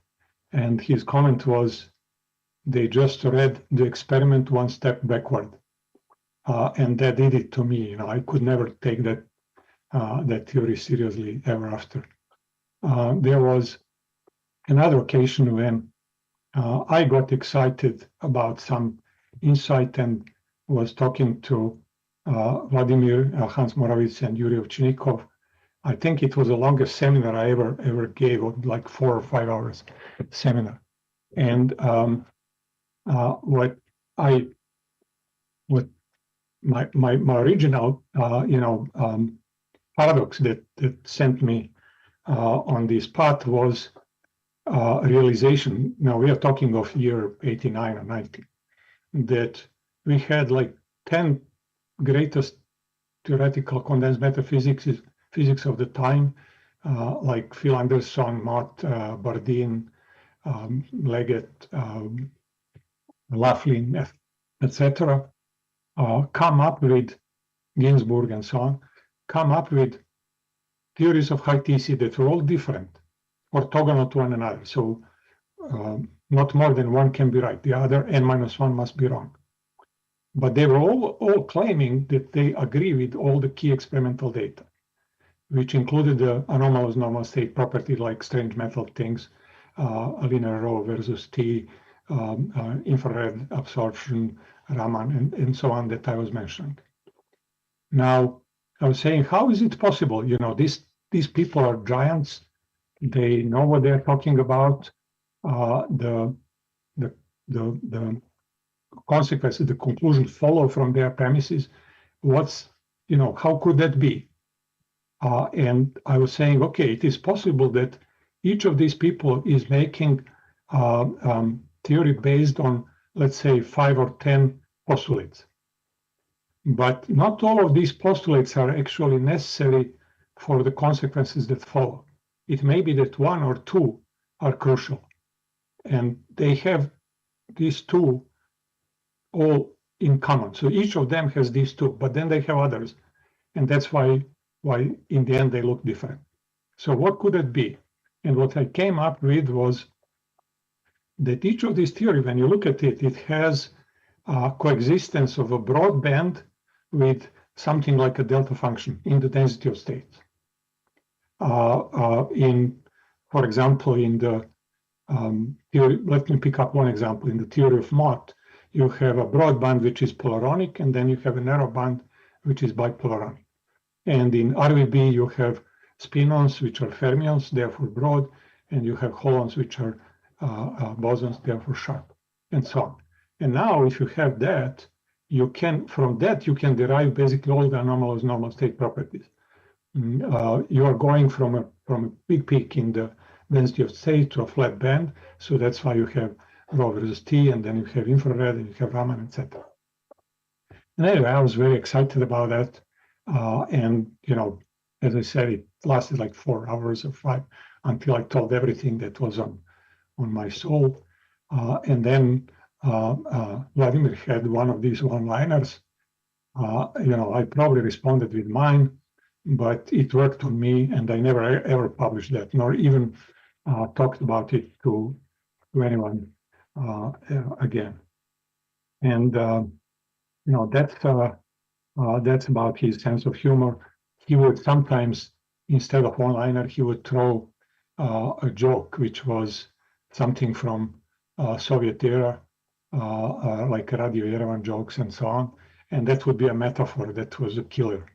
and his comment was, they just read the experiment one step backward, and that did it to me. I could never take that theory seriously ever after. There was another occasion when I got excited about some insight and was talking to Vladimir, Hans Moravec, and Yuri Ovchinnikov. I think it was the longest seminar I ever gave, like 4 or 5 hours seminar. And what my original paradox that sent me on this path was realization. Now we are talking of year 89 or 90, that we had like 10 greatest theoretical condensed matter physics of the time, like Phil Anderson, Mott, Bardeen, Leggett, Laughlin, etc., come up with Ginsburg and so on, come up with theories of high TC that were all different, orthogonal to one another. So not more than one can be right. The other n-1 must be wrong. But they were all claiming that they agree with all the key experimental data, which included the anomalous normal state property like strange metal things, linear rho versus T, infrared absorption, Raman, and so on that I was mentioning. Now, I was saying, how is it possible? You know, these people are giants. They know what they're talking about. The consequences, the conclusion follow from their premises. How could that be? And I was saying, okay, it is possible that each of these people is making theory based on, let's say, 5 or 10 postulates. But not all of these postulates are actually necessary for the consequences that follow. It may be that 1 or 2 are crucial, and they have these 2 all in common. So each of them has these 2, but then they have others, and that's why in the end they look different. So what could it be? And what I came up with was that each of these theories, when you look at it, it has coexistence of a broad band with something like a delta function in the density of states. For example, in the theory, let me pick up one example. In the theory of Mott, you have a broad band which is polaronic, and then you have a narrow band which is bipolaronic. And in RVB, you have spinons which are fermions, therefore broad, and you have holons which are bosons, therefore sharp, and so on. And now, if you have that, from that you can derive basically all the anomalous normal state properties. You are going from a big peak in the density of state to a flat band, so that's why you have rho versus T, and then you have infrared, and you have Raman, etc. And anyway, I was very excited about that, and as I said, it lasted like 4 hours or 5 until I told everything that was on my soul, and then Vladimir had one of these one-liners. I probably responded with mine, but it worked on me, and I never ever published that, nor even talked about it to anyone again. And that's about his sense of humor. He would sometimes, instead of one-liner, he would throw a joke, which was something from Soviet era, like Radio Yerevan jokes and so on. And that would be a metaphor that was a killer.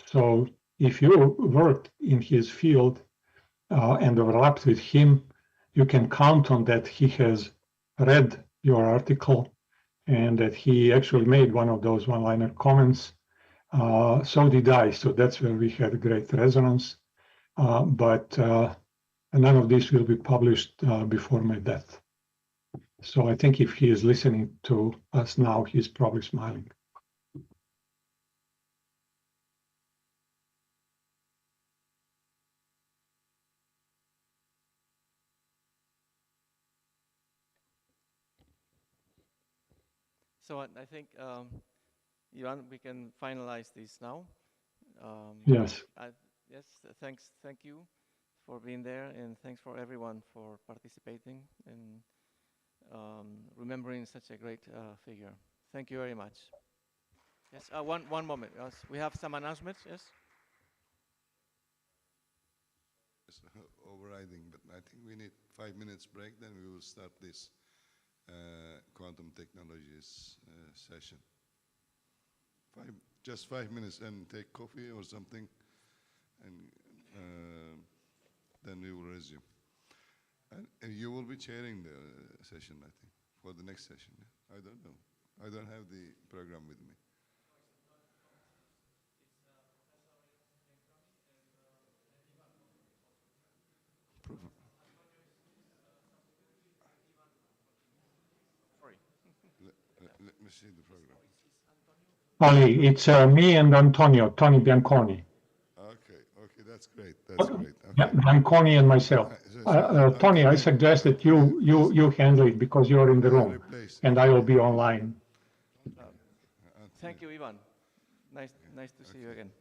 So if you worked in his field and overlapped with him, you can count on that he has read your article and that he actually made one of those one-liner comments. So did I. So that's where we had great resonance. But none of this will be published before my death. So I think if he is listening to us now, he's probably smiling. So I think, Ivan, we can finalize this now. Yes. Yes, thank you for being there, and thanks for everyone for participating and remembering such a great figure. Thank you very much. Yes, one moment. Yes, we have some announcements. Yes. just overriding, but I think we need 5 minutes break, then we will start this quantum technologies session. Just 5 minutes and take coffee or something, and then we will resume. And you will be chairing the session, I think, for the next session. Yeah? I don't know. I don't have the program with me. Sorry. Let me see the program. Ali, it's me and Antonio, Tony Bianconi. Okay, that's great. That's great. Okay. Yeah, Bianconi and myself. Tony, I suggest that you handle it because you're in the room, and I will be online. Thank you, Ivan. Nice to see you again.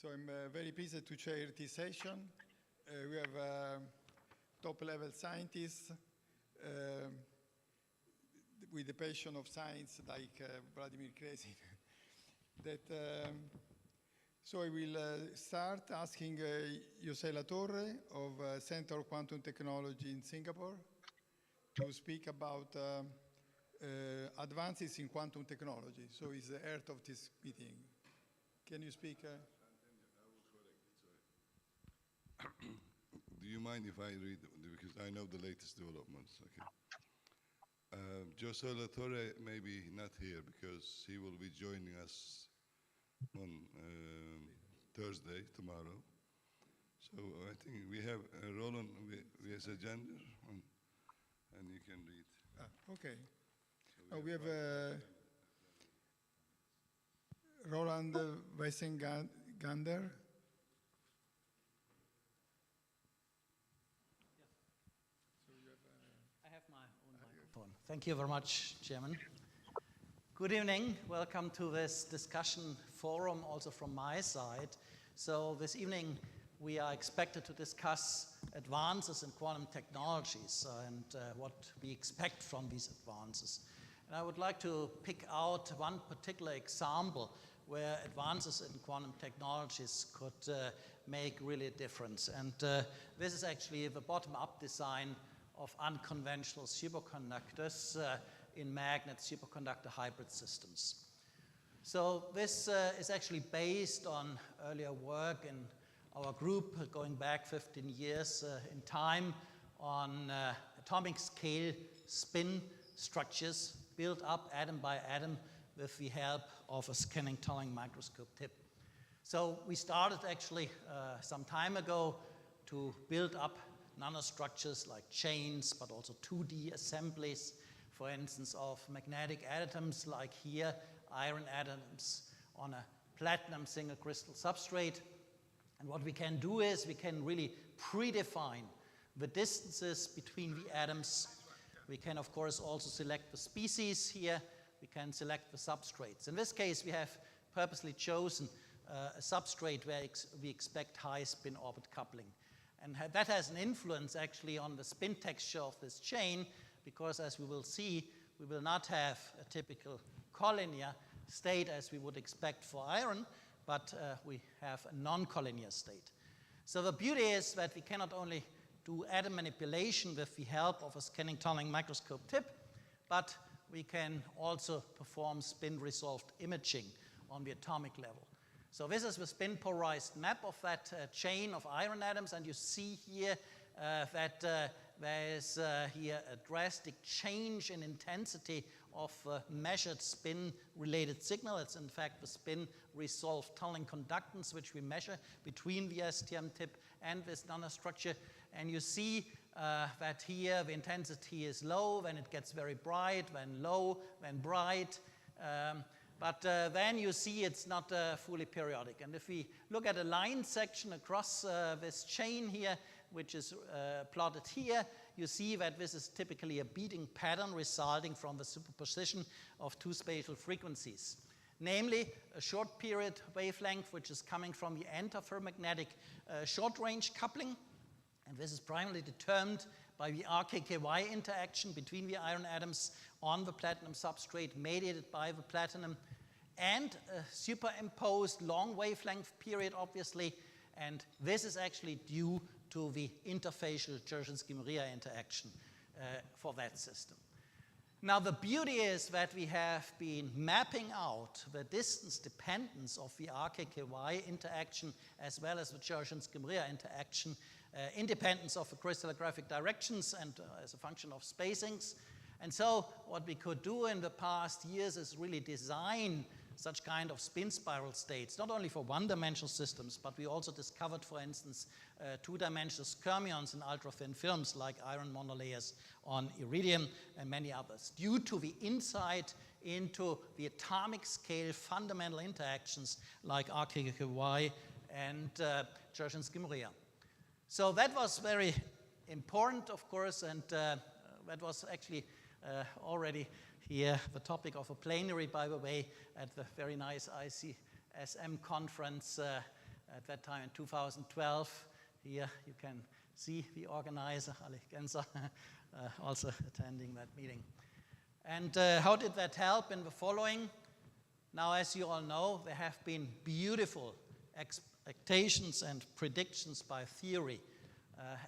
So I'm very pleased to chair this session. We have top-level scientists with the passion of science, like Vladimir Kresin. So I will start asking José Latorre of Center of Quantum Technology in Singapore to speak about advances in quantum technology. So it's the heart of this meeting. Can you speak? Do you mind if I read, because I know the latest developments? Okay. José Latorre may be not here because he will be joining us on Thursday, tomorrow. So I think we have Roland with a gender, and you can read. Okay. So we have Roland Weissengander. I have my own microphone. Thank you very much, Chairman. Good evening. Welcome to this discussion forum, also from my side. So this evening, we are expected to discuss advances in quantum technologies and what we expect from these advances. And I would like to pick out one particular example where advances in quantum technologies could make really a difference. And this is actually the bottom-up design of unconventional superconductors in magnet superconductor hybrid systems. So this is actually based on earlier work in our group going back 15 years in time on atomic scale spin structures built up atom by atom with the help of a scanning tunneling microscope tip. So we started actually some time ago to build up nanostructures like chains, but also 2D assemblies, for instance, of magnetic atoms like here, iron atoms on a platinum single crystal substrate. And what we can do is we can really predefine the distances between the atoms. We can, of course, also select the species here. We can select the substrates. In this case, we have purposely chosen a substrate where we expect high spin orbit coupling. And that has an influence actually on the spin texture of this chain, because as we will see, we will not have a typical collinear state as we would expect for iron, but we have a non-collinear state. So the beauty is that we can not only do atom manipulation with the help of a scanning tunneling microscope tip, but we can also perform spin-resolved imaging on the atomic level. So this is the spin-polarized map of that chain of iron atoms, and you see here that there is here a drastic change in intensity of measured spin-related signal. It's in fact the spin-resolved tunneling conductance which we measure between the STM tip and this nanostructure. And you see that here the intensity is low, then it gets very bright, then low, then bright. But then you see it's not fully periodic. And if we look at a line section across this chain here, which is plotted here, you see that this is typically a beating pattern resulting from the superposition of two spatial frequencies. Namely, a short period wavelength, which is coming from the interferomagnetic short-range coupling. And this is primarily determined by the RKKY interaction between the iron atoms on the platinum substrate mediated by the platinum, and a superimposed long wavelength period, obviously, and this is actually due to the interfacial Dzerzhinsky-Maria interaction for that system. Now, the beauty is that we have been mapping out the distance dependence of the RKKY interaction as well as the Dzerzhinsky-Maria interaction, independence of the crystallographic directions and as a function of spacings. And so what we could do in the past years is really design such kind of spin spiral states, not only for one-dimensional systems, but we also discovered, for instance, two-dimensional skyrmions in ultra-thin films like iron monolayers on iridium and many others, due to the insight into the atomic scale fundamental interactions like RKKY and Dzerzhinsky-Maria. So that was very important, of course, and that was actually already here the topic of a plenary, by the way, at the very nice ICSM conference at that time in 2012. Here you can see the organizer, Alec Genser, also attending that meeting. And how did that help in the following? Now, as you all know, there have been beautiful expectations and predictions by theory,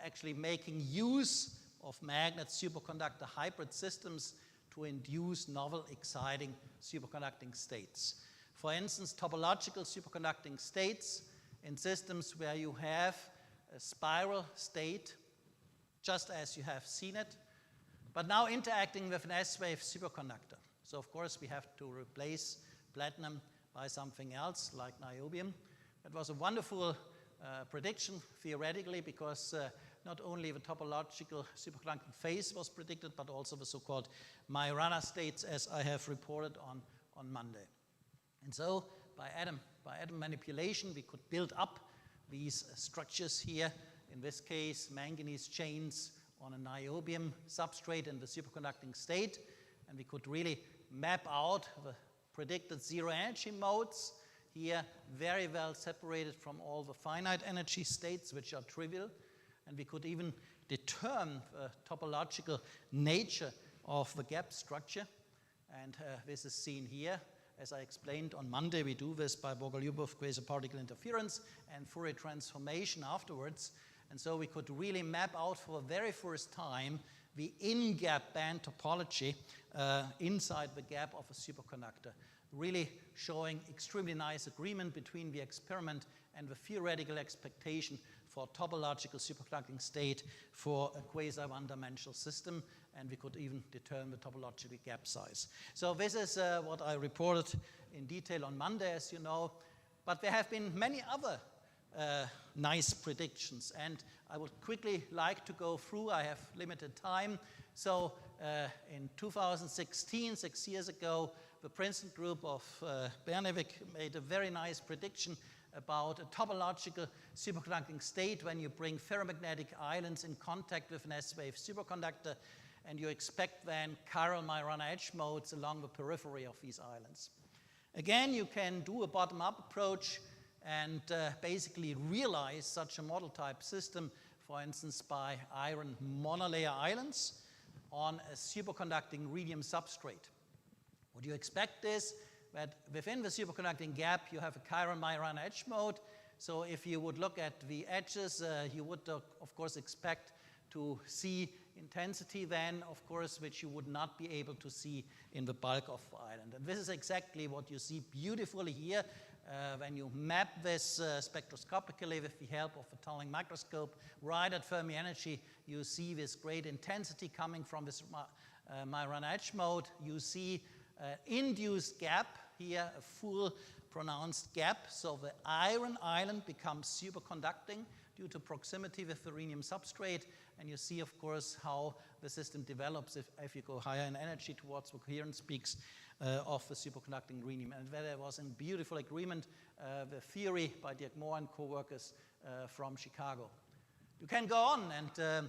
actually making use of magnet superconductor hybrid systems to induce novel, exciting superconducting states. For instance, topological superconducting states in systems where you have a spiral state, just as you have seen it, but now interacting with an S-wave superconductor. So of course we have to replace platinum by something else like niobium. It was a wonderful prediction theoretically, because not only the topological superconducting phase was predicted, but also the so-called Majorana states, as I have reported on Monday. And so by atom manipulation, we could build up these structures here, in this case manganese chains on a niobium substrate in the superconducting state, and we could really map out the predicted zero energy modes here, very well separated from all the finite energy states, which are trivial, and we could even determine the topological nature of the gap structure, and this is seen here. As I explained on Monday, we do this by Bogolyubov quasi-particle interference and Fourier transformation afterwards. And so we could really map out for the very first time the in-gap band topology inside the gap of a superconductor, really showing extremely nice agreement between the experiment and the theoretical expectation for topological superconducting state for a quasi-one-dimensional system, and we could even determine the topological gap size. So this is what I reported in detail on Monday, as you know, but there have been many other nice predictions, and I would quickly like to go through. I have limited time. So in 2016, 6 years ago, the Princeton group of Bernevik made a very nice prediction about a topological superconducting state when you bring ferromagnetic islands in contact with an S-wave superconductor, and you expect then chiral Majorana edge modes along the periphery of these islands. Again, you can do a bottom-up approach and basically realize such a model type system, for instance, by iron monolayer islands on a superconducting rhenium substrate. What you expect is that within the superconducting gap, you have a chiral Majorana edge mode. So if you would look at the edges, you would, of course, expect to see intensity then, of course, which you would not be able to see in the bulk of the island. And this is exactly what you see beautifully here when you map this spectroscopically with the help of a tunneling microscope. Right at Fermi energy, you see this great intensity coming from this Majorana edge mode. You see induced gap here, a full pronounced gap. So the iron island becomes superconducting due to proximity with the rhenium substrate. And you see, of course, how the system develops if you go higher in energy towards the coherence peaks of the superconducting rhenium. And there was in beautiful agreement the theory by Dirk Mohr and co-workers from Chicago. You can go on and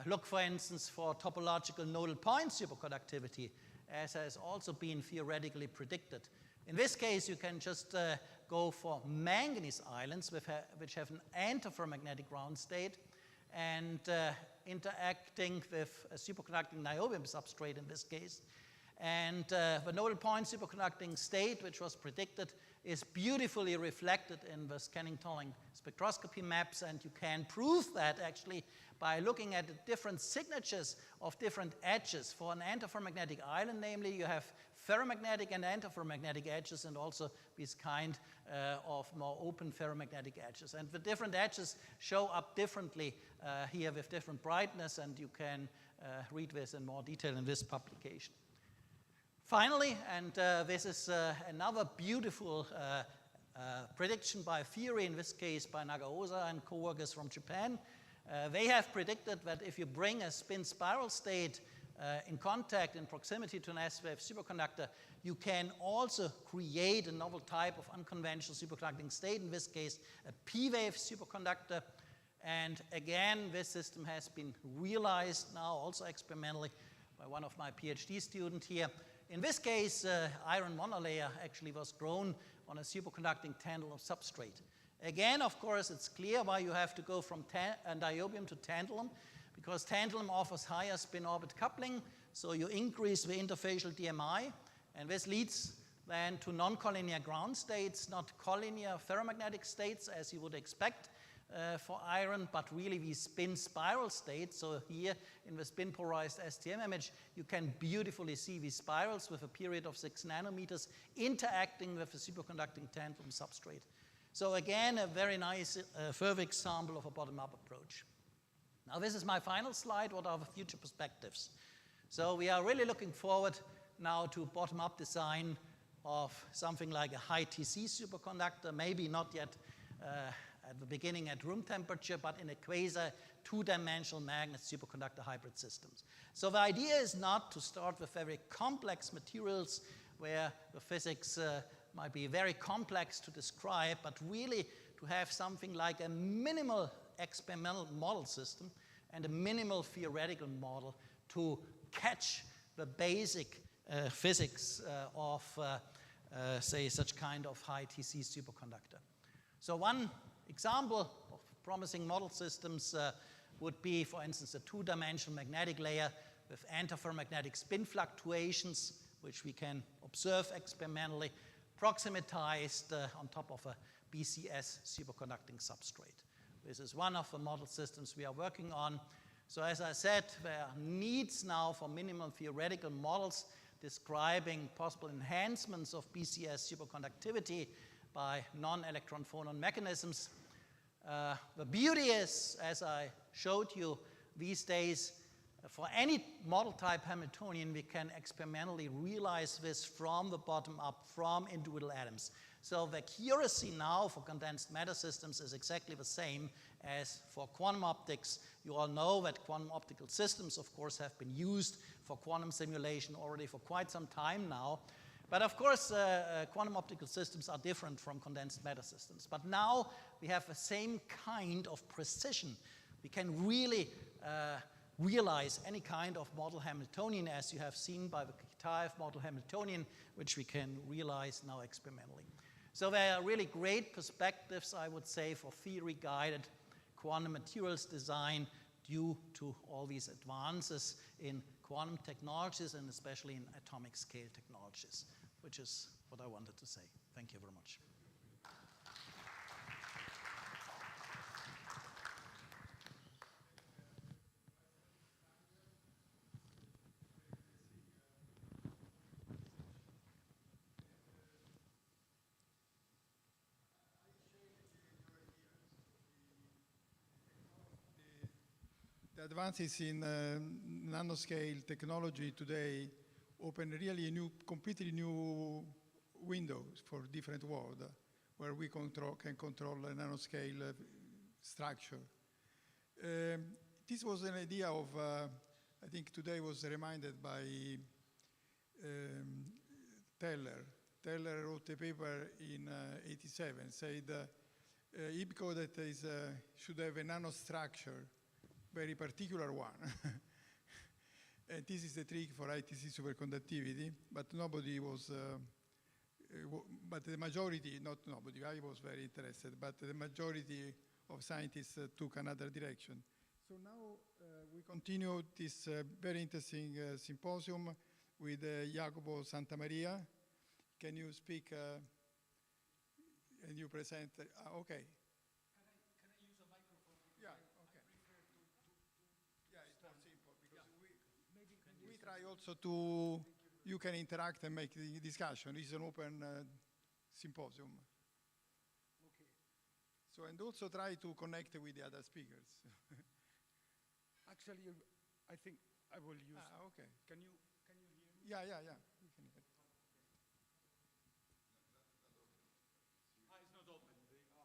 look, for instance, for topological nodal point superconductivity, as has also been theoretically predicted. In this case, you can just go for manganese islands which have an antiferromagnetic ground state and interacting with a superconducting niobium substrate in this case. And the nodal point superconducting state, which was predicted, is beautifully reflected in the scanning tunneling spectroscopy maps, and you can prove that actually by looking at the different signatures of different edges. For an antiferromagnetic island, namely, you have ferromagnetic and antiferromagnetic edges, and also this kind of more open ferromagnetic edges. And the different edges show up differently here with different brightness, and you can read this in more detail in this publication. Finally, and this is another beautiful prediction by theory, in this case by Nagaosa and co-workers from Japan. They have predicted that if you bring a spin spiral state in contact, in proximity to an S-wave superconductor, you can also create a novel type of unconventional superconducting state, in this case a P-wave superconductor. And again, this system has been realized now also experimentally by one of my PhD students here. In this case, iron monolayer actually was grown on a superconducting tantalum substrate. Again, of course, it's clear why you have to go from niobium to tantalum, because tantalum offers higher spin-orbit coupling, so you increase the interfacial DMI, and this leads then to non-collinear ground states, not collinear ferromagnetic states as you would expect for iron, but really these spin spiral states. So here in the spin polarized STM image, you can beautifully see these spirals with a period of 6 nanometers interacting with the superconducting tantalum substrate. So again, a very nice further example of a bottom-up approach. Now this is my final slide. What are the future perspectives? So we are really looking forward now to bottom-up design of something like a high TC superconductor, maybe not yet at the beginning at room temperature, but in a quasi two-dimensional magnet superconductor hybrid systems. So the idea is not to start with very complex materials where the physics might be very complex to describe, but really to have something like a minimal experimental model system and a minimal theoretical model to catch the basic physics of, say, such kind of high TC superconductor. So one example of promising model systems would be, for instance, a two-dimensional magnetic layer with antiferromagnetic spin fluctuations, which we can observe experimentally, proximatized on top of a BCS superconducting substrate. This is one of the model systems we are working on. So as I said, there are needs now for minimal theoretical models describing possible enhancements of BCS superconductivity by non-electron phonon mechanisms. The beauty is, as I showed you, these days, for any model type Hamiltonian, we can experimentally realize this from the bottom up, from individual atoms. So the accuracy now for condensed matter systems is exactly the same as for quantum optics. You all know that quantum optical systems, of course, have been used for quantum simulation already for quite some time now. But of course, quantum optical systems are different from condensed matter systems. But now we have the same kind of precision. We can really realize any kind of model Hamiltonian, as you have seen by the Kitaev model Hamiltonian, which we can realize now experimentally. So there are really great perspectives, I would say, for theory-guided quantum materials design due to all these advances in quantum technologies and especially in atomic scale technologies, which is what I wanted to say. Thank you very much. The advances in nanoscale technology today open really a completely new windows for different world where we can control a nanoscale structure. This was an idea of, I think today was reminded by Teller. Teller wrote a paper in '87, said IPCO that should have a nanostructure, very particular one. And this is the trick for ITC superconductivity, but nobody was, but the majority, not nobody, I was very interested, but the majority of scientists took another direction. So now we continue this very interesting symposium with Jacopo Santamaria. Can you speak and you present? Okay. Can I use a microphone? Yeah, okay. Yeah, it's more simple because we try also to, you can interact and make the discussion. It's an open symposium. Okay. So, and also try to connect with the other speakers. Actually, I think I will use. Okay. Can you hear me? Yeah. You can hear. It's not open. Okay.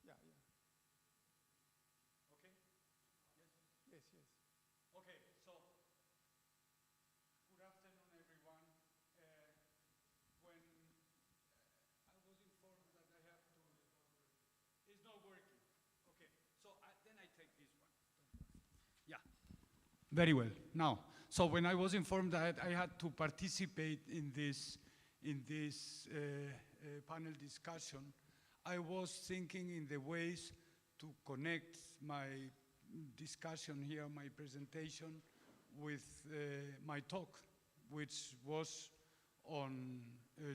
Yeah. Okay. Very well. Now, so when I was informed that I had to participate in this panel discussion, I was thinking in the ways to connect my discussion here, my presentation, with my talk, which was on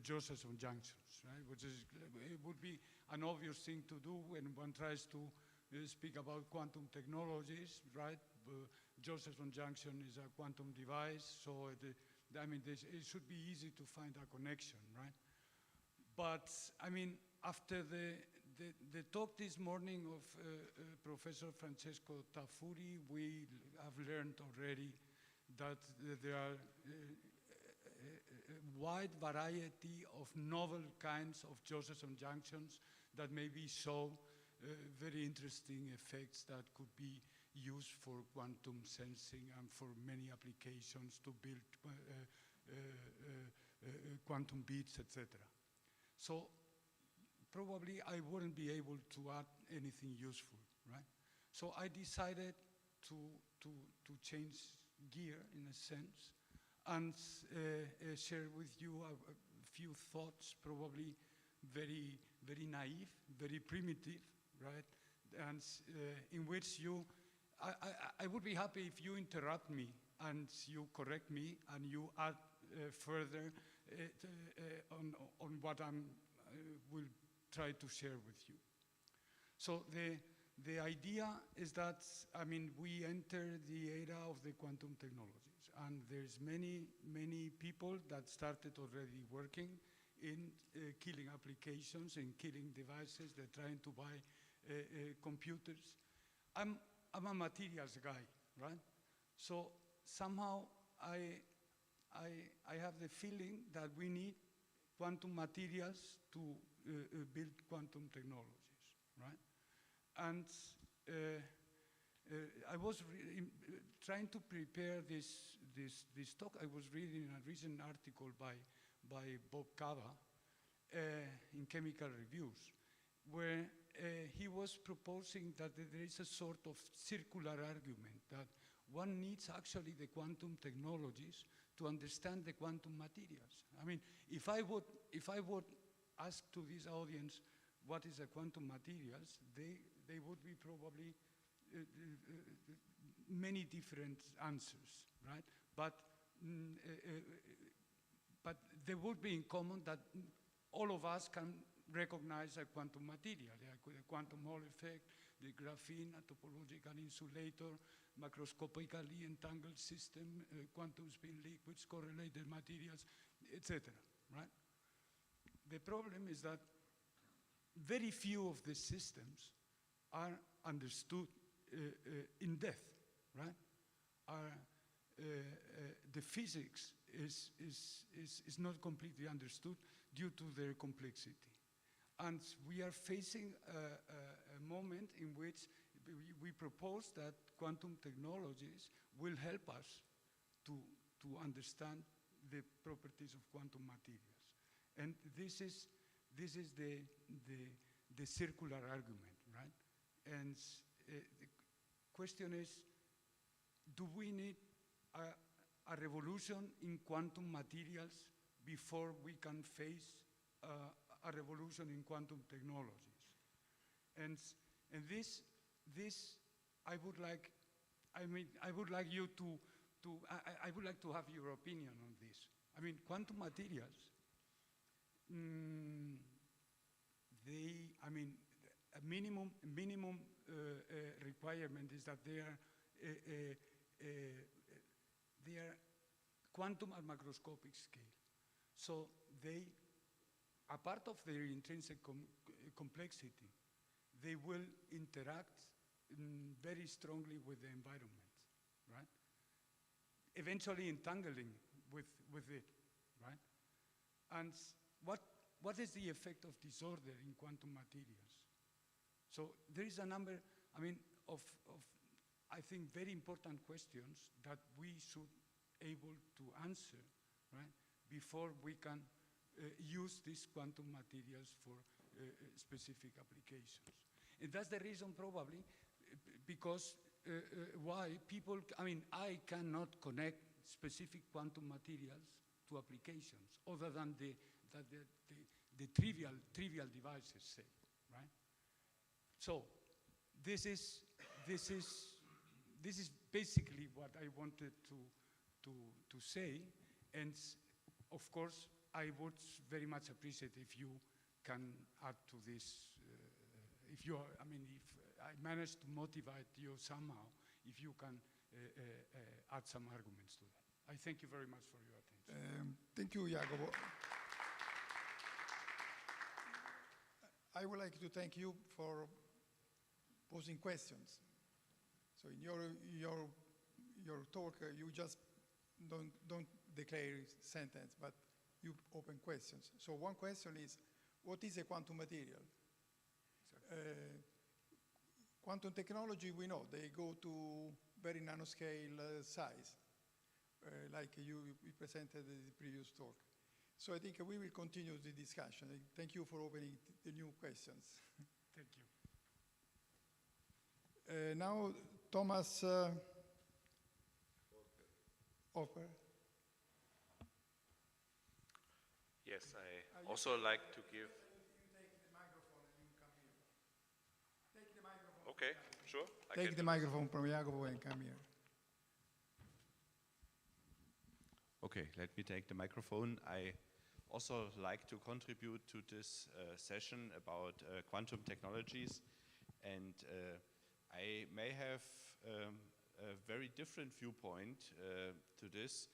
Josephson junctions, right? Which is, it would be an obvious thing to do when one tries to speak about quantum technologies, right? Josephson junction is a quantum device, so I mean, it should be easy to find a connection, right? But I mean, after the talk this morning of Professor Francesco Tafuri, we have learned already that there are a wide variety of novel kinds of Josephson junctions that maybe show very interesting effects that could be used for quantum sensing and for many applications to build quantum bits, etc. So probably I wouldn't be able to add anything useful, right? So I decided to change gear in a sense and share with you a few thoughts, probably very, very naive, very primitive, right? And in which I would be happy if you interrupt me and you correct me and you add further on what I will try to share with you. So the idea is that, I mean, we enter the era of the quantum technologies, and there's many people that started already working in killing applications, in killing devices. They're trying to buy computers. I'm a materials guy, right? So somehow I have the feeling that we need quantum materials to build quantum technologies, right? And I was trying to prepare this talk. I was reading a recent article by Bob Cava in Chemical Reviews, where he was proposing that there is a sort of circular argument that one needs actually the quantum technologies to understand the quantum materials. I mean, if I would ask to this audience what is a quantum materials, they would be probably many different answers, right? But there would be in common that all of us can recognize a quantum material, the quantum Hall effect, the graphene, a topological insulator, macroscopically entangled system, quantum spin liquids, correlated materials, etc., right? The problem is that very few of these systems are understood in depth, right? The physics is not completely understood due to their complexity. And we are facing a moment in which we propose that quantum technologies will help us to understand the properties of quantum materials. And this is the circular argument, right? And the question is, do we need a revolution in quantum materials before we can face a revolution in quantum technologies? And this I would like you I would like to have your opinion on this. I mean, quantum materials, a minimum requirement is that they are quantum at macroscopic scale. So they, a part of their intrinsic complexity, they will interact very strongly with the environment, right? Eventually entangling with it, right? And what is the effect of disorder in quantum materials? So there is a number, I mean, of I think very important questions that we should able to answer, right, before we can use these quantum materials for specific applications. And that's the reason probably because why people, I mean, I cannot connect specific quantum materials to applications other than the trivial devices, say, right? So this is basically what I wanted to say, and of course I would very much appreciate if you can add to this. If you are, I mean, if I manage to motivate you somehow, if you can add some arguments to that. I thank you very much for your attention. Thank you, Jacopo. I would like to thank you for posing questions. So in your talk, you just don't declare sentence, but you open questions. So one question is, what is a quantum material? Quantum technology, we know, they go to very nanoscale size, like you presented in the previous talk. So I think we will continue the discussion. Thank you for opening the new questions. Thank you. Now, Thomas Hopper. Yes, I also like to give. Okay, sure. Take the microphone from Jacopo and come here. Okay, let me take the microphone. I also like to contribute to this session about quantum technologies, and I may have a very different viewpoint to this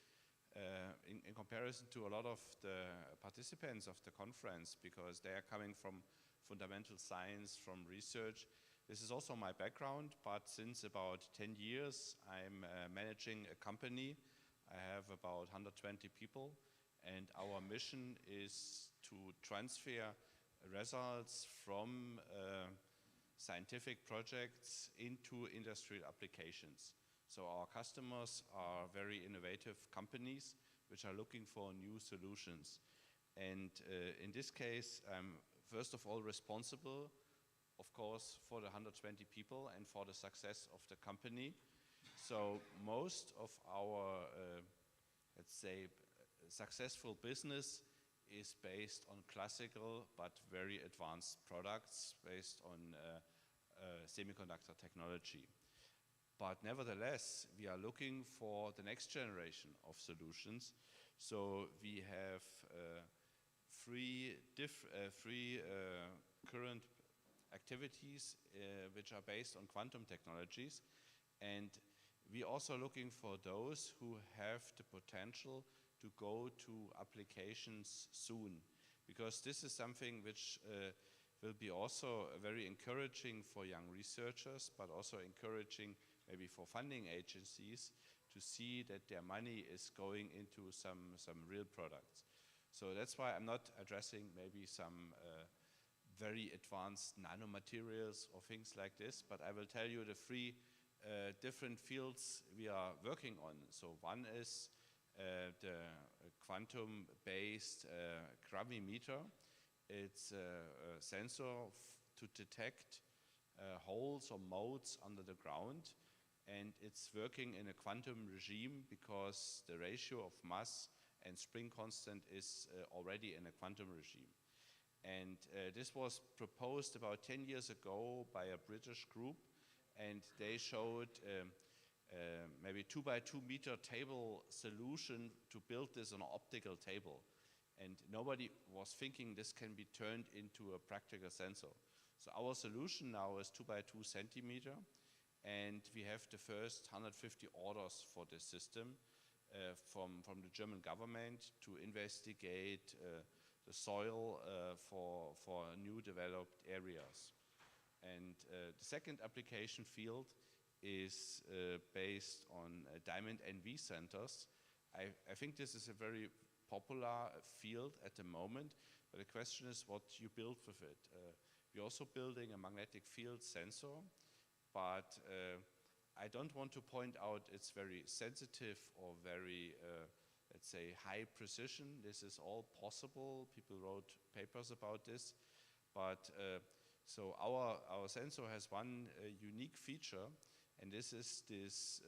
in comparison to a lot of the participants of the conference, because they are coming from fundamental science, from research. This is also my background, but since about 10 years, I'm managing a company. I have about 120 people, and our mission is to transfer results from scientific projects into industrial applications. So our customers are very innovative companies which are looking for new solutions. And in this case, I'm first of all responsible, of course, for the 120 people and for the success of the company. So most of our, let's say, successful business is based on classical but very advanced products based on semiconductor technology. But nevertheless, we are looking for the next generation of solutions. So we have three current activities which are based on quantum technologies, and we're also looking for those who have the potential to go to applications soon, because this is something which will be also very encouraging for young researchers, but also encouraging maybe for funding agencies to see that their money is going into some real products. So that's why I'm not addressing maybe some very advanced nanomaterials or things like this, but I will tell you the three different fields we are working on. So one is the quantum-based gravimeter. It's a sensor to detect holes or modes under the ground, and it's working in a quantum regime because the ratio of mass and spring constant is already in a quantum regime. And this was proposed about 10 years ago by a British group, and they showed maybe 2 by 2 meter table solution to build this on an optical table. And nobody was thinking this can be turned into a practical sensor. So our solution now is 2 by 2 centimeter, and we have the first 150 orders for this system from the German government to investigate the soil for new developed areas. And the second application field is based on diamond NV centers. I think this is a very popular field at the moment, but the question is what you build with it. We're also building a magnetic field sensor, but I don't want to point out it's very sensitive or very, let's say, high precision. This is all possible. People wrote papers about this, but so our sensor has one unique feature, And this is this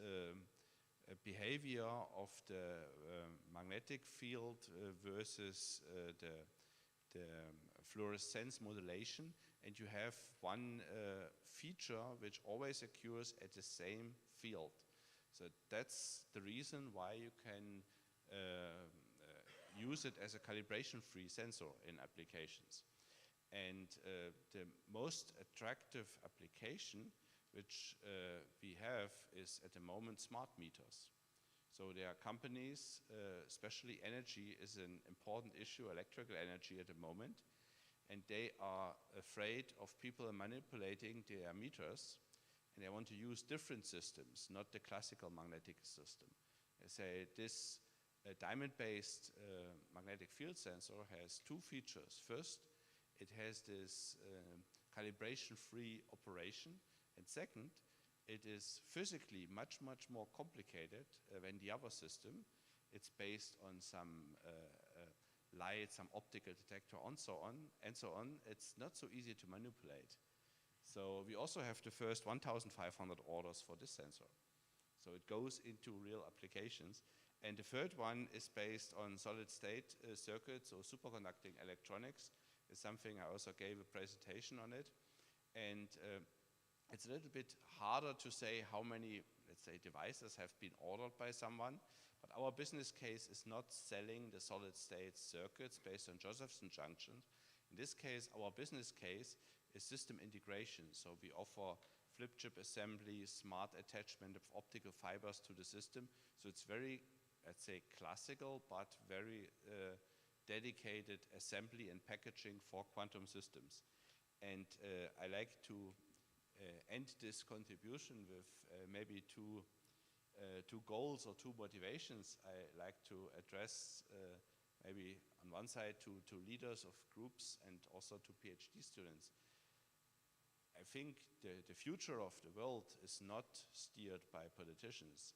behavior of the magnetic field versus the fluorescence modulation, and you have one feature which always occurs at the same field. So that's the reason why you can use it as a calibration-free sensor in applications. And the most attractive application which we have is at the moment smart meters. So there are companies, especially energy is an important issue, electrical energy at the moment, and they are afraid of people manipulating their meters, and they want to use different systems, not the classical magnetic system. They say this diamond-based magnetic field sensor has two features. First, it has this calibration-free operation, and second, it is physically much, much more complicated than the other system. It's based on some light, some optical detector, and so on. It's not so easy to manipulate. So we also have the first 1,500 orders for this sensor. So it goes into real applications. And the third one is based on solid-state circuits, so superconducting electronics is something I also gave a presentation on it. And it's a little bit harder to say how many, let's say, devices have been ordered by someone, but our business case is not selling the solid-state circuits based on Josephson junctions. In this case, our business case is system integration. So we offer flip chip assembly, smart attachment of optical fibers to the system. So it's very, let's say, classical, but very dedicated assembly and packaging for quantum systems. And I like to end this contribution with maybe two goals or two motivations I like to address maybe on one side to leaders of groups and also to PhD students. I think the future of the world is not steered by politicians.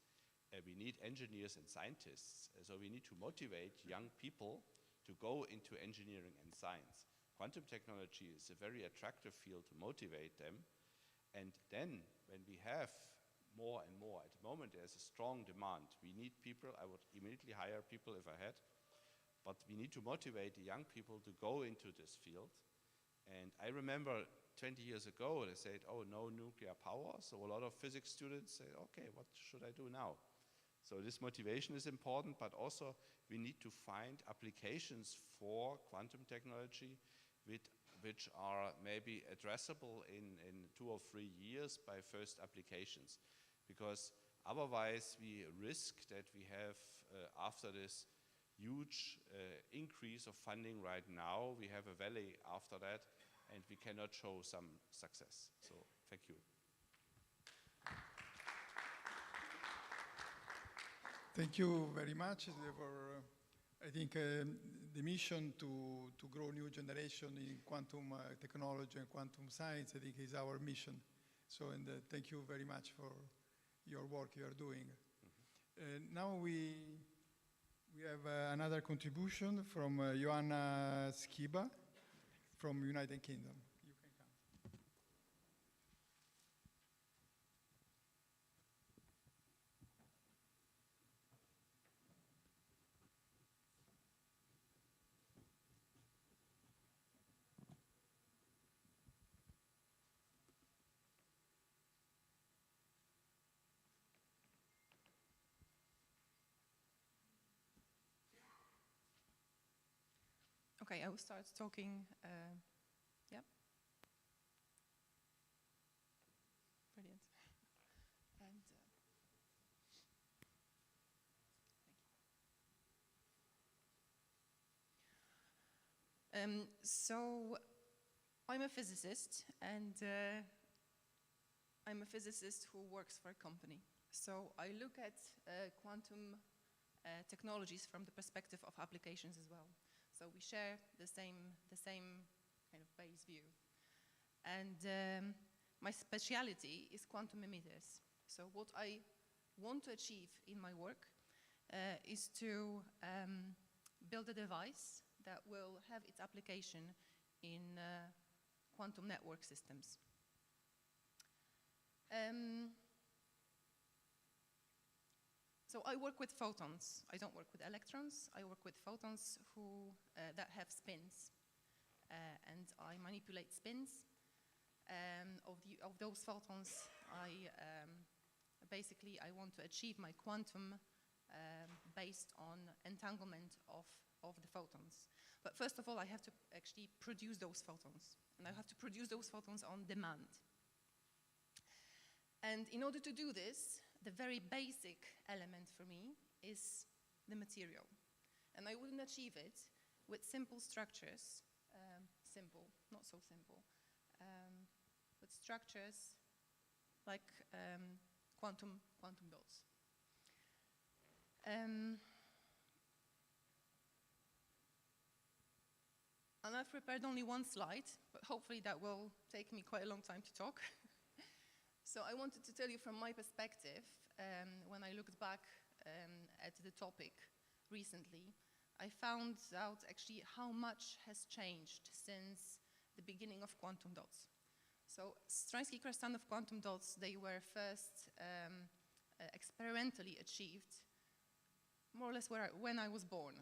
We need engineers and scientists, so we need to motivate young people to go into engineering and science. Quantum technology is a very attractive field to motivate them. And then when we have more and more, at the moment there's a strong demand. We need people, I would immediately hire people if I had, but we need to motivate the young people to go into this field. And I remember 20 years ago, they said, oh, no nuclear power. So a lot of physics students say, okay, what should I do now? So this motivation is important, but also we need to find applications for quantum technology which are maybe addressable in 2 or 3 years by first applications. Because otherwise we risk that we have, after this huge increase of funding right now, we have a valley after that, and we cannot show some success. So thank you. Thank you very much for, I think, the mission to grow new generation in quantum technology and quantum science, I think, is our mission. So, and thank you very much for your work you are doing. Now we have another contribution from Joanna Skiba from United Kingdom. You can come. Okay, I will start talking. Yeah. Brilliant. And thank you. So I'm a physicist, and I'm a physicist who works for a company. So I look at quantum technologies from the perspective of applications as well. So we share the same kind of base view. And my speciality is quantum emitters. So what I want to achieve in my work is to build a device that will have its application in quantum network systems. So I work with photons. I don't work with electrons. I work with photons that have spins. And I manipulate spins. Of those photons, basically I want to achieve my quantum based on entanglement of the photons. But first of all, I have to actually produce those photons. And I have to produce those photons on demand. And in order to do this, the very basic element for me is the material. And I wouldn't achieve it with simple structures, simple, not so simple, with structures like quantum dots. And I've prepared only one slide, but hopefully that will take me quite a long time to talk. So I wanted to tell you from my perspective, when I looked back at the topic recently, I found out actually how much has changed since the beginning of quantum dots. So Stransky-Krastanov quantum dots, they were first experimentally achieved more or less when I was born.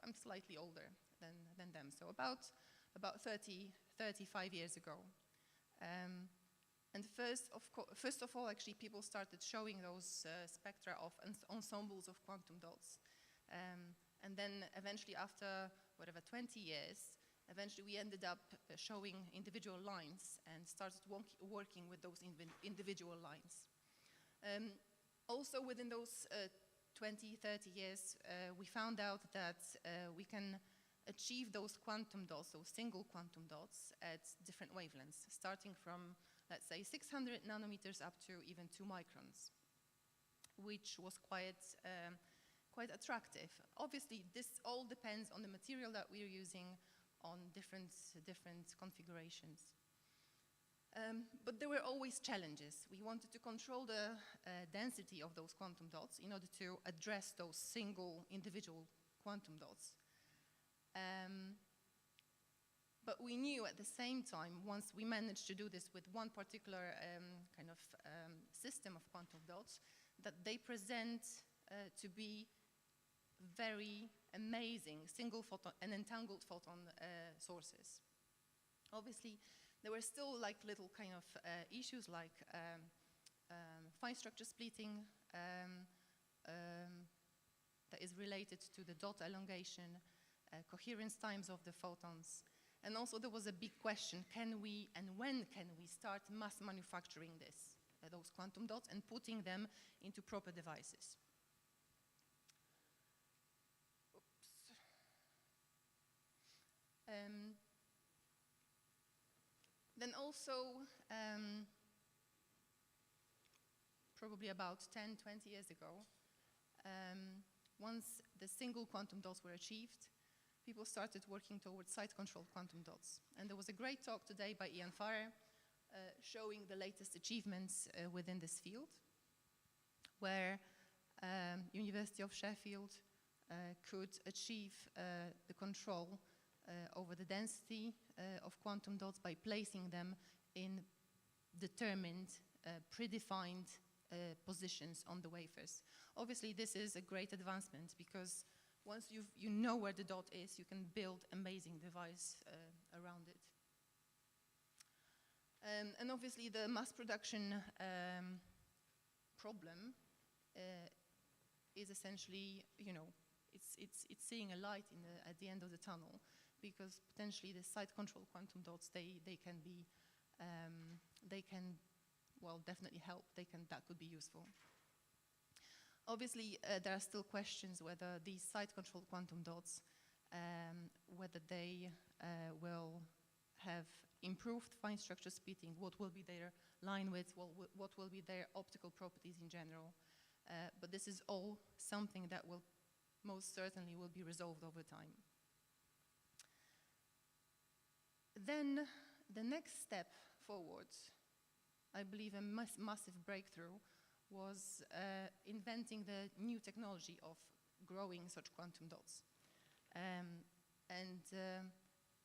I'm slightly older than them, so about 35 years ago. And first of all, actually, people started showing those spectra of ensembles of quantum dots. And then eventually, after whatever 20 years, eventually we ended up showing individual lines and started working with those individual lines. Also within those 20, 30 years, we found out that we can achieve those quantum dots, those single quantum dots, at different wavelengths, starting from, let's say, 600 nanometers up to even 2 microns, which was quite attractive. Obviously, this all depends on the material that we're using, on different configurations. But there were always challenges. We wanted to control the density of those quantum dots in order to address those single individual quantum dots. But we knew at the same time, once we managed to do this with one particular system of quantum dots, that they present to be very amazing single photon and entangled photon sources. Obviously, there were still like little kind of issues like fine structure splitting that is related to the dot elongation, coherence times of the photons. And also there was a big question, can we and when can we start mass manufacturing those quantum dots and putting them into proper devices? Then also, probably about 10, 20 years ago, once the single quantum dots were achieved, people started working towards site-controlled quantum dots. And there was a great talk today by Ian Farrer showing the latest achievements within this field, where University of Sheffield could achieve the control over the density of quantum dots by placing them in determined, predefined positions on the wafers. Obviously, this is a great advancement because once you know where the dot is, you can build amazing device around it. And obviously, the mass production problem is essentially, it's seeing a light at the end of the tunnel, because potentially the site-controlled quantum dots, they can definitely help. That could be useful. Obviously, there are still questions whether these site-controlled quantum dots, whether they will have improved fine structure splitting, what will be their line width, what will be their optical properties in general. But this is all something that will most certainly will be resolved over time. Then the next step forward, I believe a massive breakthrough, was inventing the new technology of growing such quantum dots.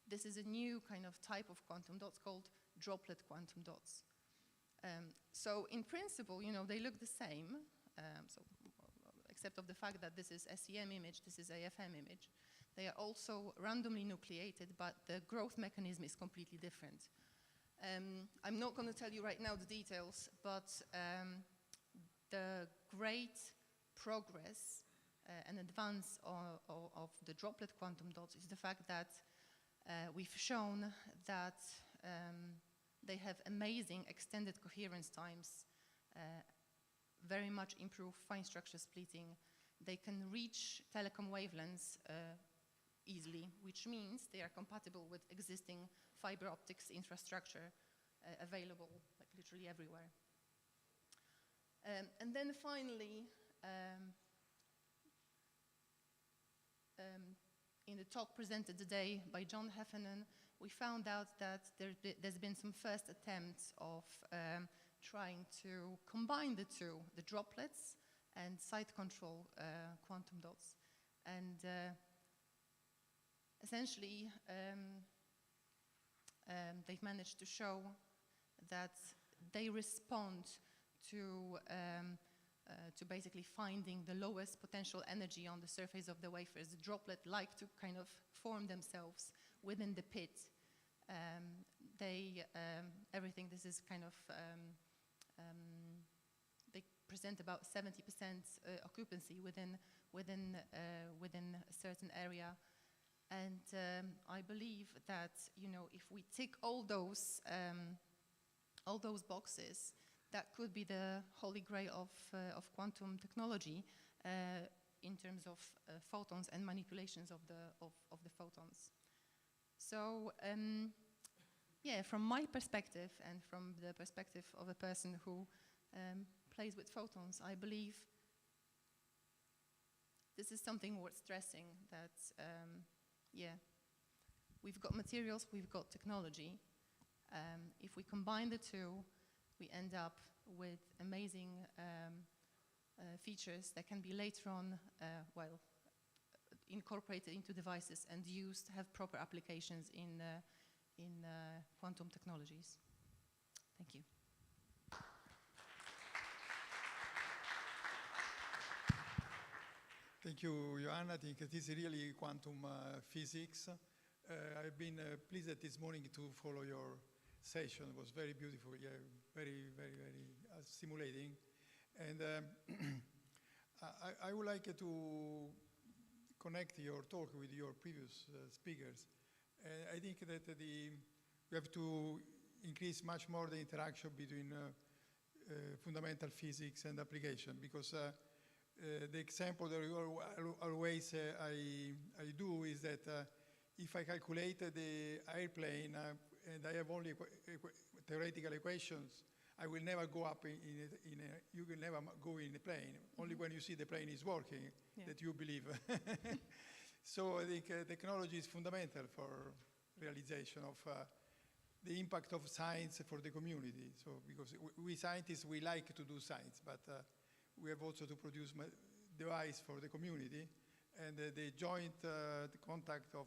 This is a new kind of type of quantum dots called droplet quantum dots. So in principle, they look the same. So except of the fact that this is SEM image, this is AFM image. They are also randomly nucleated, but the growth mechanism is completely different. I'm not going to tell you right now the details, but the great progress and advance of the droplet quantum dots is the fact that we've shown that they have amazing extended coherence times, very much improve fine structure splitting. They can reach telecom wavelengths easily, which means they are compatible with existing fiber optics infrastructure available like literally everywhere. And then finally, in the talk presented today by John Heffernan, we found out that there's been some first attempts of trying to combine the two, the droplets and site control quantum dots. And essentially, they've managed to show that they respond to basically finding the lowest potential energy on the surface of the wafers. The droplet like to kind of form themselves within the pit. Everything, this is kind of, they present about 70% occupancy within a certain area. And I believe that, you know, if we tick all those boxes, that could be the holy grail of quantum technology in terms of photons and manipulations of the photons. So, yeah, from my perspective and from the perspective of a person who plays with photons, I believe this is something worth stressing, that, yeah, we've got materials, we've got technology. If we combine the two, we end up with amazing features that can be later on, well, incorporated into devices and used to have proper applications in quantum technologies. Thank you. Thank you, Joanna. I think it is really quantum physics. I've been pleased this morning to follow your session. It was very beautiful, yeah, very, very, very stimulating. And I would like to connect your talk with your previous speakers. I think that we have to increase much more the interaction between fundamental physics and application, because the example that always I do is that if I calculate the airplane and I have only theoretical equations, I will never go up you will never go in a plane. Only when you see the plane is working, yeah, that you believe. So I think technology is fundamental for realization of the impact of science for the community. So because we scientists, we like to do science, but we have also to produce device for the community, and the joint contact of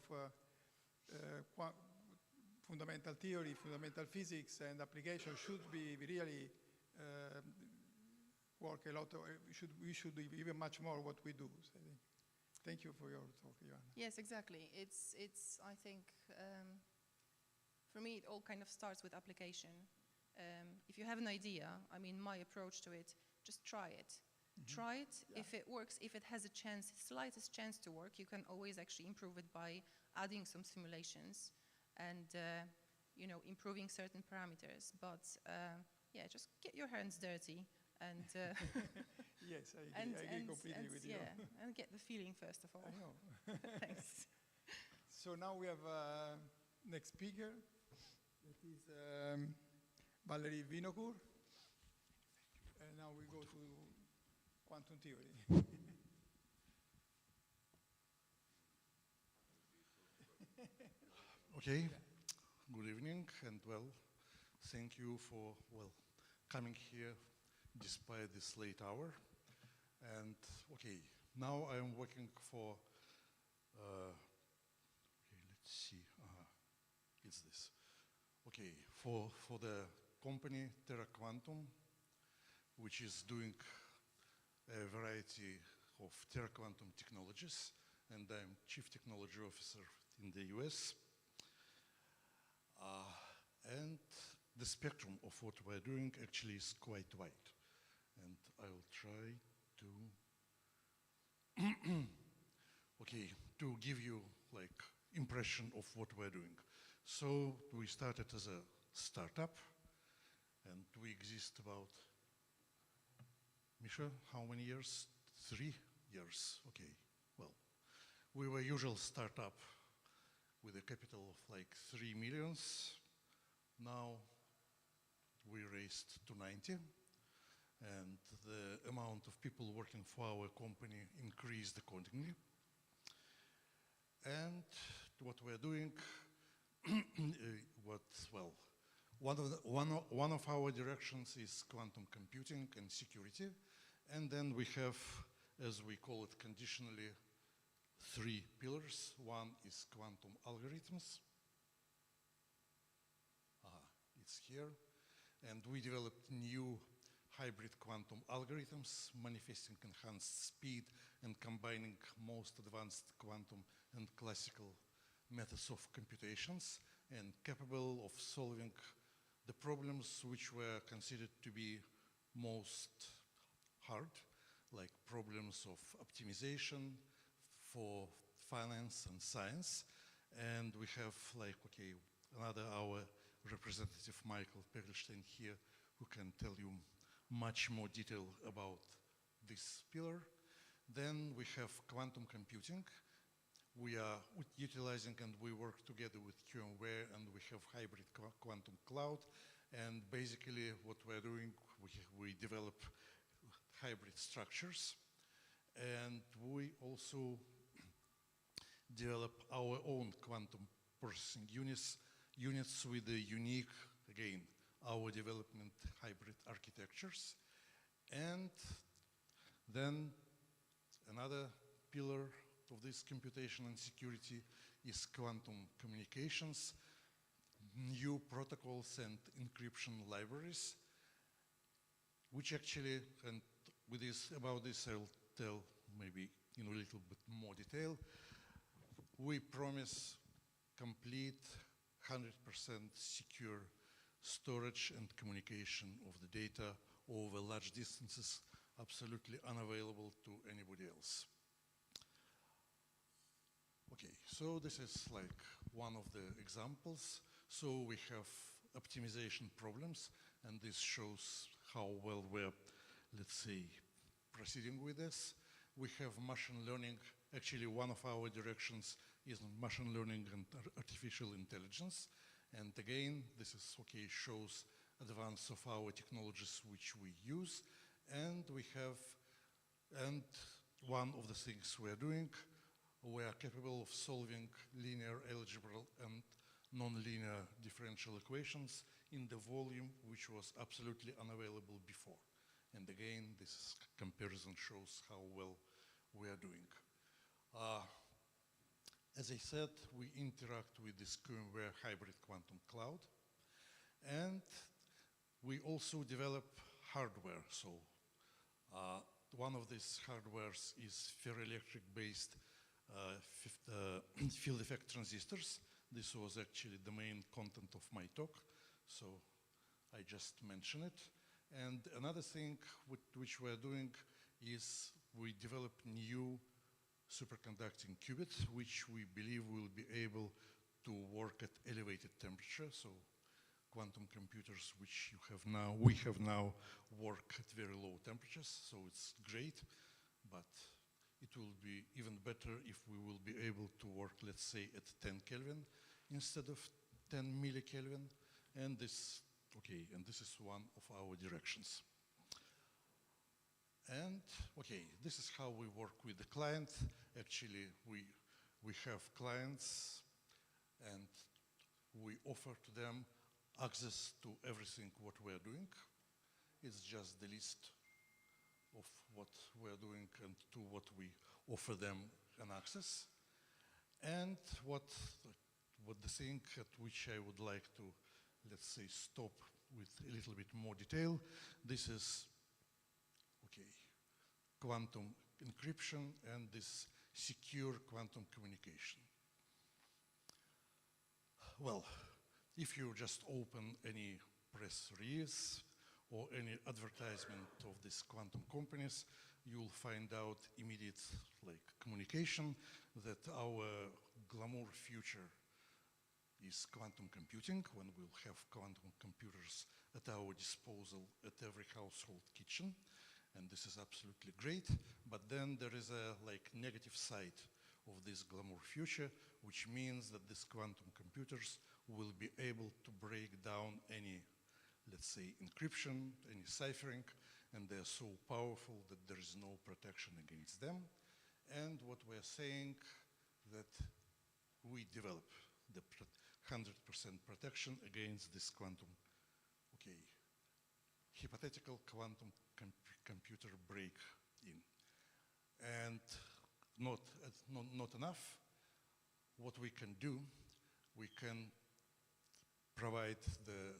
fundamental theory, fundamental physics, and application should be really work a lot. We should do even much more what we do. So thank you for your talk, Joanna. Yes, exactly. It's I think, for me, it all kind of starts with application. If you have an idea, I mean, my approach to it, just try it. Mm-hmm. Try it. Yeah. If it works, if it has a chance, slightest chance to work, you can always actually improve it by adding some simulations and, you know, improving certain parameters. But yeah, just get your hands dirty and yes, I agree completely with you. Yeah, and get the feeling first of all. I know. Thanks. So now we have next speaker. That is Valerie Vinokur. And now we go to quantum theory. Okay. Good evening, and well, thank you for coming here despite this late hour. And okay, now I am working for. Okay, let's see. It's this. Okay, for the company Terra Quantum, which is doing a variety of Terra Quantum Technologies, and I'm Chief Technology Officer in the US. And the spectrum of what we're doing actually is quite wide. And I will try to, okay, to give you like impression of what we're doing. So we started as a startup, and we exist about, Misha, how many years? 3 years, okay. Well, we were usual startup with a capital of like 3 millions. Now we raised to 90, and the amount of people working for our company increased accordingly. And what we're doing, one of our directions is quantum computing and security, and then we have, as we call it conditionally, 3 pillars. One is quantum algorithms. It's here. And we developed new hybrid quantum algorithms manifesting enhanced speed and combining most advanced quantum and classical methods of computations, and capable of solving the problems which were considered to be most hard, like problems of optimization for finance and science. And we have like, okay, another our representative, Michael Perlstein here, who can tell you much more detail about this pillar. Then we have quantum computing. We are utilizing, and we work together with QMware, and we have hybrid quantum cloud. And basically what we're doing, we develop hybrid structures. And we also develop our own quantum processing units with the unique, again, our development hybrid architectures. And then another pillar of this computation and security is quantum communications, new protocols and encryption libraries, which actually, and with this, about this I'll tell maybe in a little bit more detail. We promise complete 100% secure storage and communication of the data over large distances, absolutely unavailable to anybody else. Okay, so this is like one of the examples. So we have optimization problems, and this shows how well we're, let's say, proceeding with this. We have machine learning. Actually, one of our directions is machine learning and artificial intelligence. And again, this is, okay, shows advance of our technologies which we use. And we have, and one of the things we are doing, we are capable of solving linear algebra and nonlinear differential equations in the volume which was absolutely unavailable before. And again, this comparison shows how well we are doing. As I said, we interact with this QMware hybrid quantum cloud, and we also develop hardware. So one of these hardwares is ferroelectric-based field effect transistors. This was actually the main content of my talk, so I just mention it. And another thing which we're doing is we develop new superconducting qubits, which we believe will be able to work at elevated temperature. So quantum computers which we have now work at very low temperatures, so it's great, but it will be even better if we will be able to work, let's say, at 10 Kelvin instead of 10 millikelvin. And this, okay, and this is one of our directions. And okay, this is how we work with the client. Actually, we have clients, and we offer to them access to everything what we are doing. It's just the list of what we are doing and to what we offer them an access. And what the thing at which I would like to, let's say, stop with a little bit more detail, this is, okay, quantum encryption and this secure quantum communication. Well, if you just open any press release or any advertisement of these quantum companies, you'll find out immediate communication that our glamour future is quantum computing, when we'll have quantum computers at our disposal at every household kitchen. And this is absolutely great, but then there is a negative side of this glamour future, which means that these quantum computers will be able to break down any, let's say, encryption, any ciphering, and they're so powerful that there is no protection against them. And what we're saying, that we develop the 100% protection against this quantum, hypothetical quantum computer break-in. And not enough. What we can do, we can provide the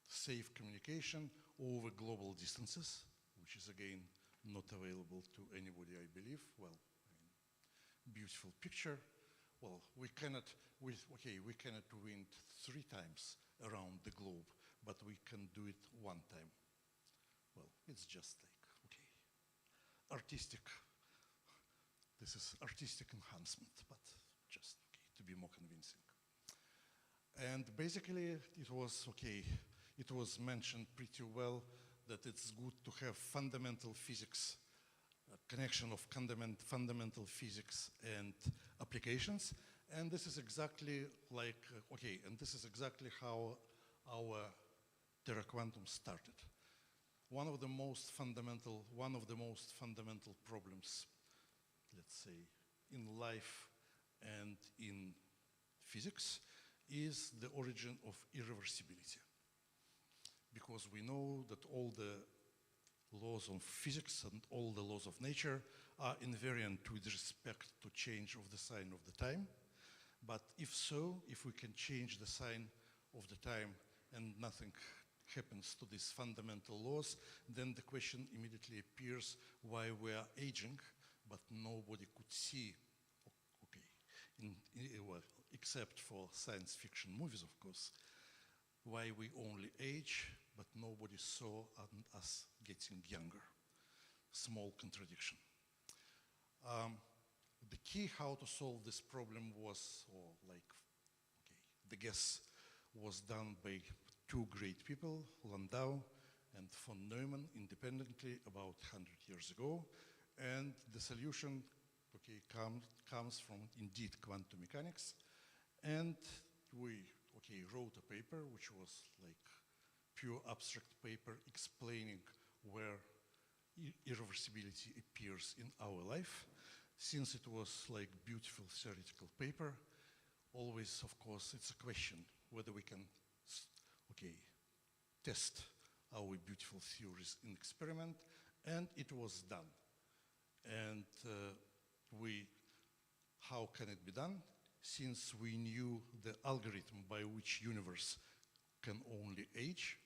safe communication over global distances, which is again not available to anybody, I believe. Well, beautiful picture. Well, we cannot wind 3 times around the globe, but we can do it 1 time. Well, it's just artistic. This is artistic enhancement, but just to be more convincing. And basically, it was mentioned pretty well that it's good to have fundamental physics, connection of fundamental physics and applications. And this is exactly and this is exactly how our Terra Quantum started. One of the most fundamental problems, let's say, in life and in physics is the origin of irreversibility. Because we know that all the laws of physics and all the laws of nature are invariant with respect to change of the sign of the time. But if we can change the sign of the time and nothing happens to these fundamental laws, then the question immediately appears why we are aging, but nobody could see, well, except for science fiction movies, of course, why we only age, but nobody saw us getting younger. Small contradiction. The key how to solve this problem was, the guess was done by 2 great people, Landau and von Neumann, independently about 100 years ago. And the solution comes from, indeed, quantum mechanics. And we wrote a paper, which was pure abstract paper explaining where irreversibility appears in our life. Since it was beautiful theoretical paper, always, of course, it's a question whether we can test our beautiful theories in experiment, and it was done. And how can it be done? Since we knew the algorithm by which universe can only age,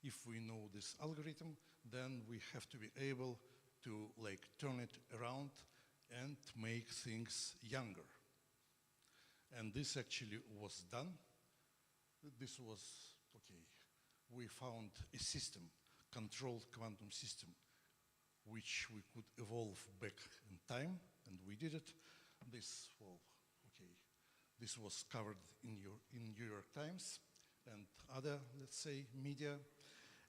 if we know this algorithm, then we have to be able to turn it around and make things younger. And this actually was done. This was, we found a system, controlled quantum system, which we could evolve back in time, and we did it. This was covered in New York Times and other, let's say, media.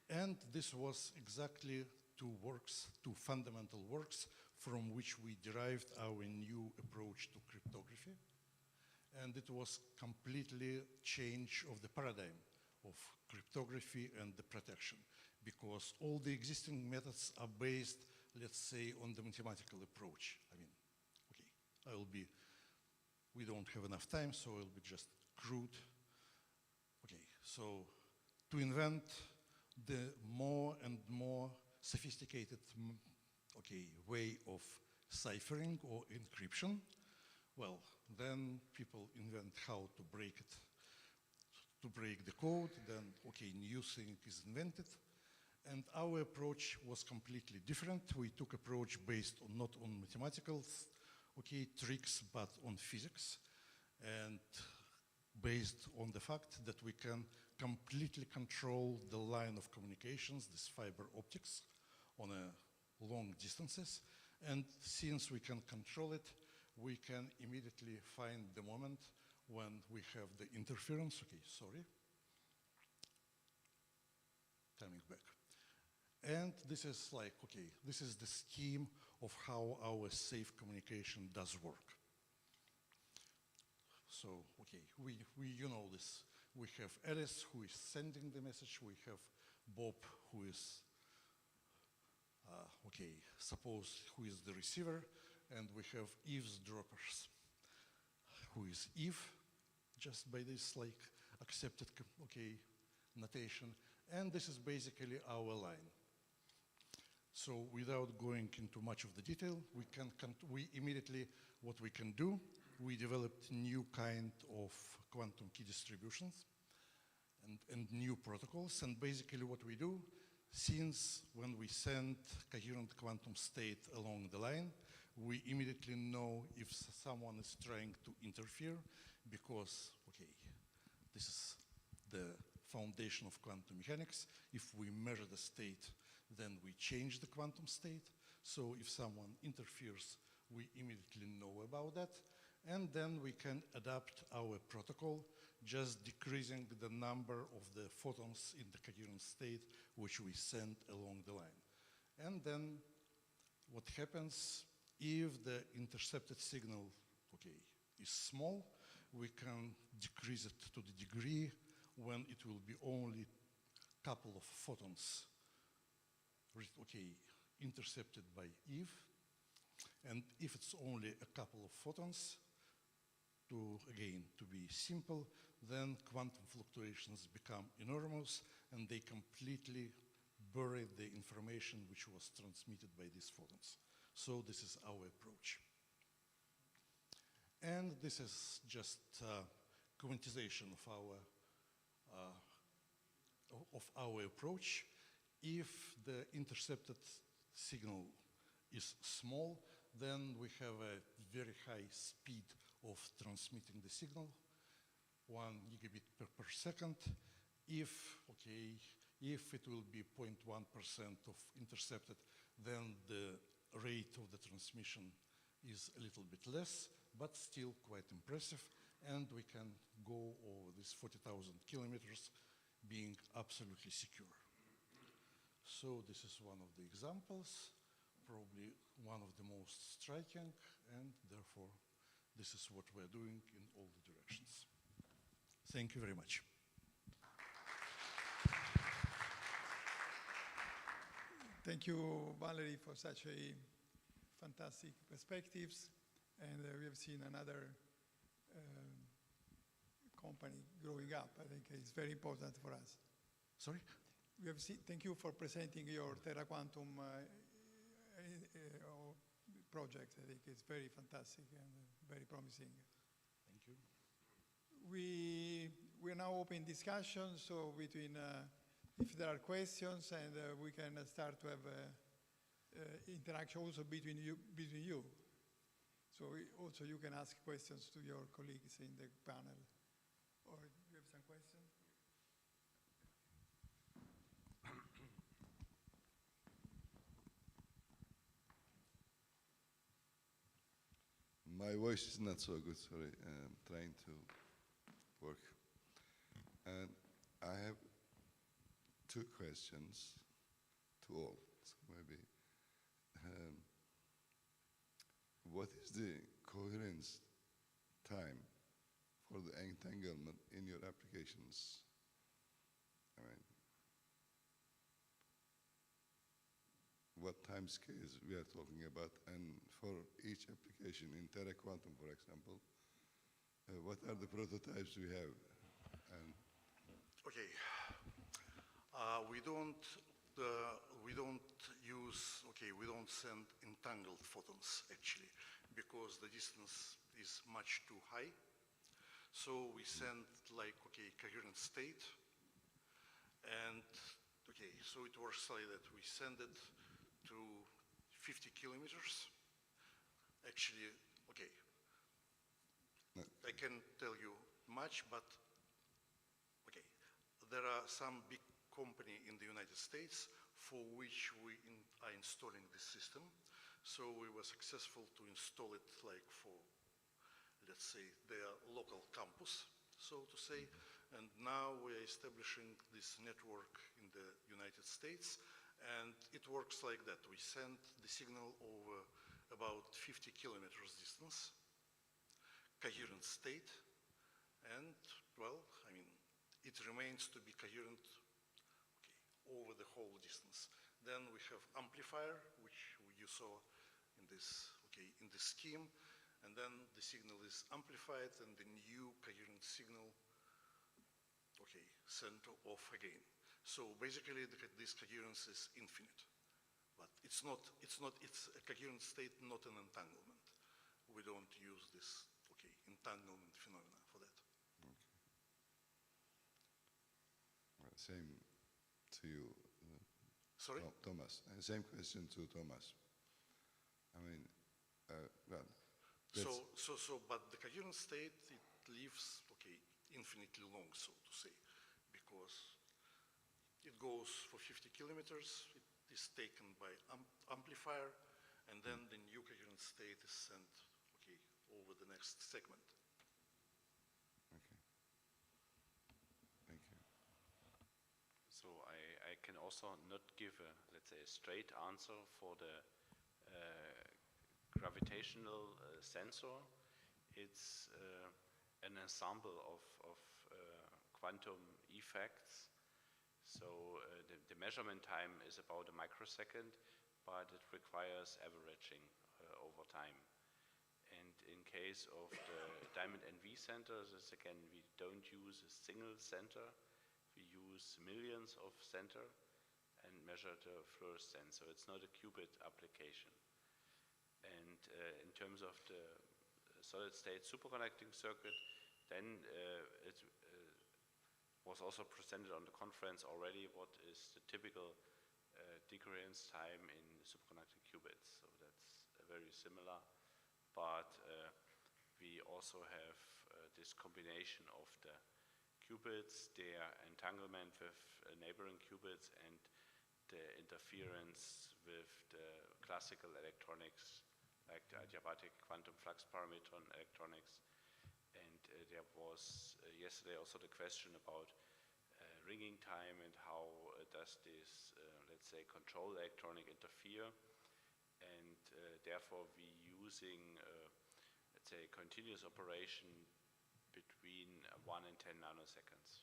And this was exactly 2 fundamental works from which we derived our new approach to cryptography. And it was completely change of the paradigm of cryptography and the protection, because all the existing methods are based, let's say, on the mathematical approach. We don't have enough time, so I'll be just crude. So to invent the more and more sophisticated way of ciphering or encryption, well, then people invent how to break it, to break the code, then new thing is invented. And our approach was completely different. We took approach based on not on mathematical tricks, but on physics, and based on the fact that we can completely control the line of communications, this fiber optics, on a long distances. And since we can control it, we can immediately find the moment when we have the interference. Okay, sorry. Coming back. And this is like, okay, this is the scheme of how our safe communication does work. So, okay, you know this. We have Alice who is sending the message. We have Bob who is, suppose who is the receiver. And we have eavesdroppers, who is Eve, just by this like accepted, notation. And this is basically our line. So without going into much of the detail, we immediately, what we can do, we developed new kind of quantum key distributions and new protocols. And basically what we do, since when we send coherent quantum state along the line, we immediately know if someone is trying to interfere because, this is the foundation of quantum mechanics. If we measure the state, then we change the quantum state. So if someone interferes, we immediately know about that. And then we can adapt our protocol, just decreasing the number of the photons in the coherent state which we send along the line. And then what happens if the intercepted signal, is small, we can decrease it to the degree when it will be only a couple of photons, intercepted by Eve. And if it's only a couple of photons, to be simple, then quantum fluctuations become enormous and they completely bury the information which was transmitted by these photons. So this is our approach. And this is just quantization of our approach. If the intercepted signal is small, then we have a very high speed of transmitting the signal, 1 gigabit per second. If it will be 0.1% of intercepted, then the rate of the transmission is a little bit less, but still quite impressive. And we can go over these 40,000 kilometers being absolutely secure. So this is one of the examples, probably one of the most striking, and therefore this is what we're doing in all the directions. Thank you very much. Thank you, Valerie, for such a fantastic perspectives. And we have seen another company growing up. I think it's very important for us. Sorry? We have seen, thank you for presenting your Terra Quantum project. I think it's very fantastic and very promising. Thank you. We're now open discussion, so between if there are questions, and we can start to have interaction also between you. So also you can ask questions to your colleagues in the panel. Or you have some questions? My voice is not so good, sorry. I'm trying to work. And I have two questions to all, so maybe. What is the coherence time for the entanglement in your applications? I mean, what time scales we are talking about, and for each application in Terra Quantum, for example, what are the prototypes we have? And we don't send entangled photons actually, because the distance is much too high. So we send coherent state, and okay, so it works like that. We send it to 50 kilometers. Actually, okay, I can tell you much, but okay, there are some big company in the United States for which we are installing this system. So we were successful to install it like for, let's say, their local campus, so to say. And now we're establishing this network in the United States. And it works like that. We send the signal over about 50 kilometers distance, coherent state. And, well, I mean, it remains to be coherent over the whole distance. Then we have amplifier, which you saw in this, in this scheme. And then the signal is amplified and the new coherent signal, sent off again. So basically this coherence is infinite. But it's a coherent state, not an entanglement. We don't use this, entanglement phenomena for that. Okay. Well, same to you. Sorry? Thomas. Same question to Thomas. I mean, well. But the coherent state, it lives, infinitely long, so to say, because it goes for 50 kilometers, it is taken by amplifier, and then the new coherent state is sent, over the next segment. Okay. Thank you. So I can also not give a, let's say, a straight answer for the gravitational sensor. It's an ensemble of quantum effects. So the measurement time is about a microsecond, but it requires averaging over time. And in case of the diamond NV centers, again, we don't use a single center. We use millions of center and measure the fluorescence sensor. It's not a qubit application. And in terms of the solid-state superconducting circuit, then it was also presented on the conference already what is the typical decoherence time in superconducting qubits. So that's very similar, but we also have this combination of the qubits, their entanglement with neighboring qubits, and the interference with the classical electronics, like the adiabatic quantum flux parametron electronics. And there was yesterday also the question about ringing time and how does this, let's say, control electronic interfere. And therefore we using, let's say, continuous operation between 1 and 10 nanoseconds.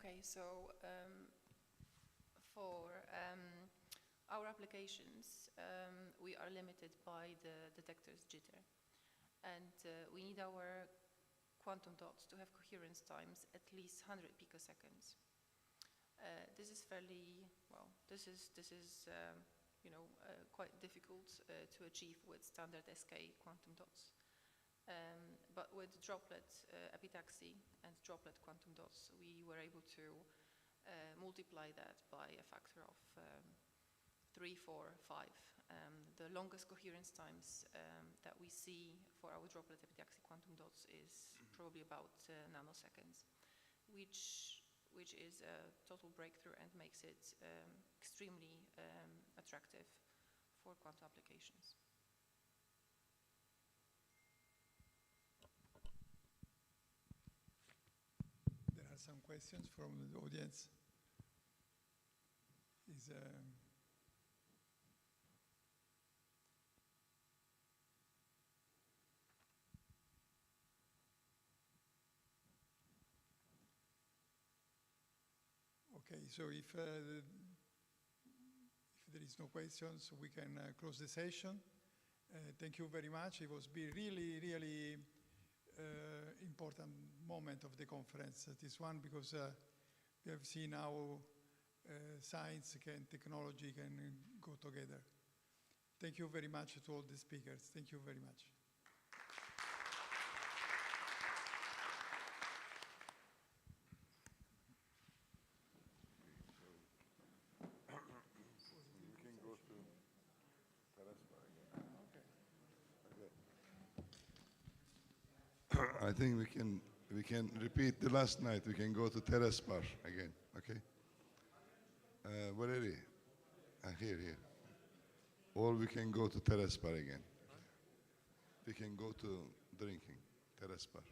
Okay, so for our applications, we are limited by the detector's jitter. And we need our quantum dots to have coherence times at least 100 picoseconds. This is fairly, well, this is quite difficult to achieve with standard SK quantum dots. But with droplet epitaxy and droplet quantum dots, we were able to multiply that by a factor of 3, 4, 5. The longest coherence times that we see for our droplet epitaxy quantum dots is probably about nanoseconds, which is a total breakthrough and makes it extremely attractive for quantum applications. There are some questions from the audience. Okay, so if there is no questions, we can close the session. Thank you very much. It was really, really important moment of the conference, this one, because we have seen how science and technology can go together. Thank you very much to all the speakers. Thank you very much. I think we can repeat the last night. We can go to Terrace Bar again. Okay. Where are we? Here. Or we can go to Terrace Bar again. We can go to drinking Terrace Bar.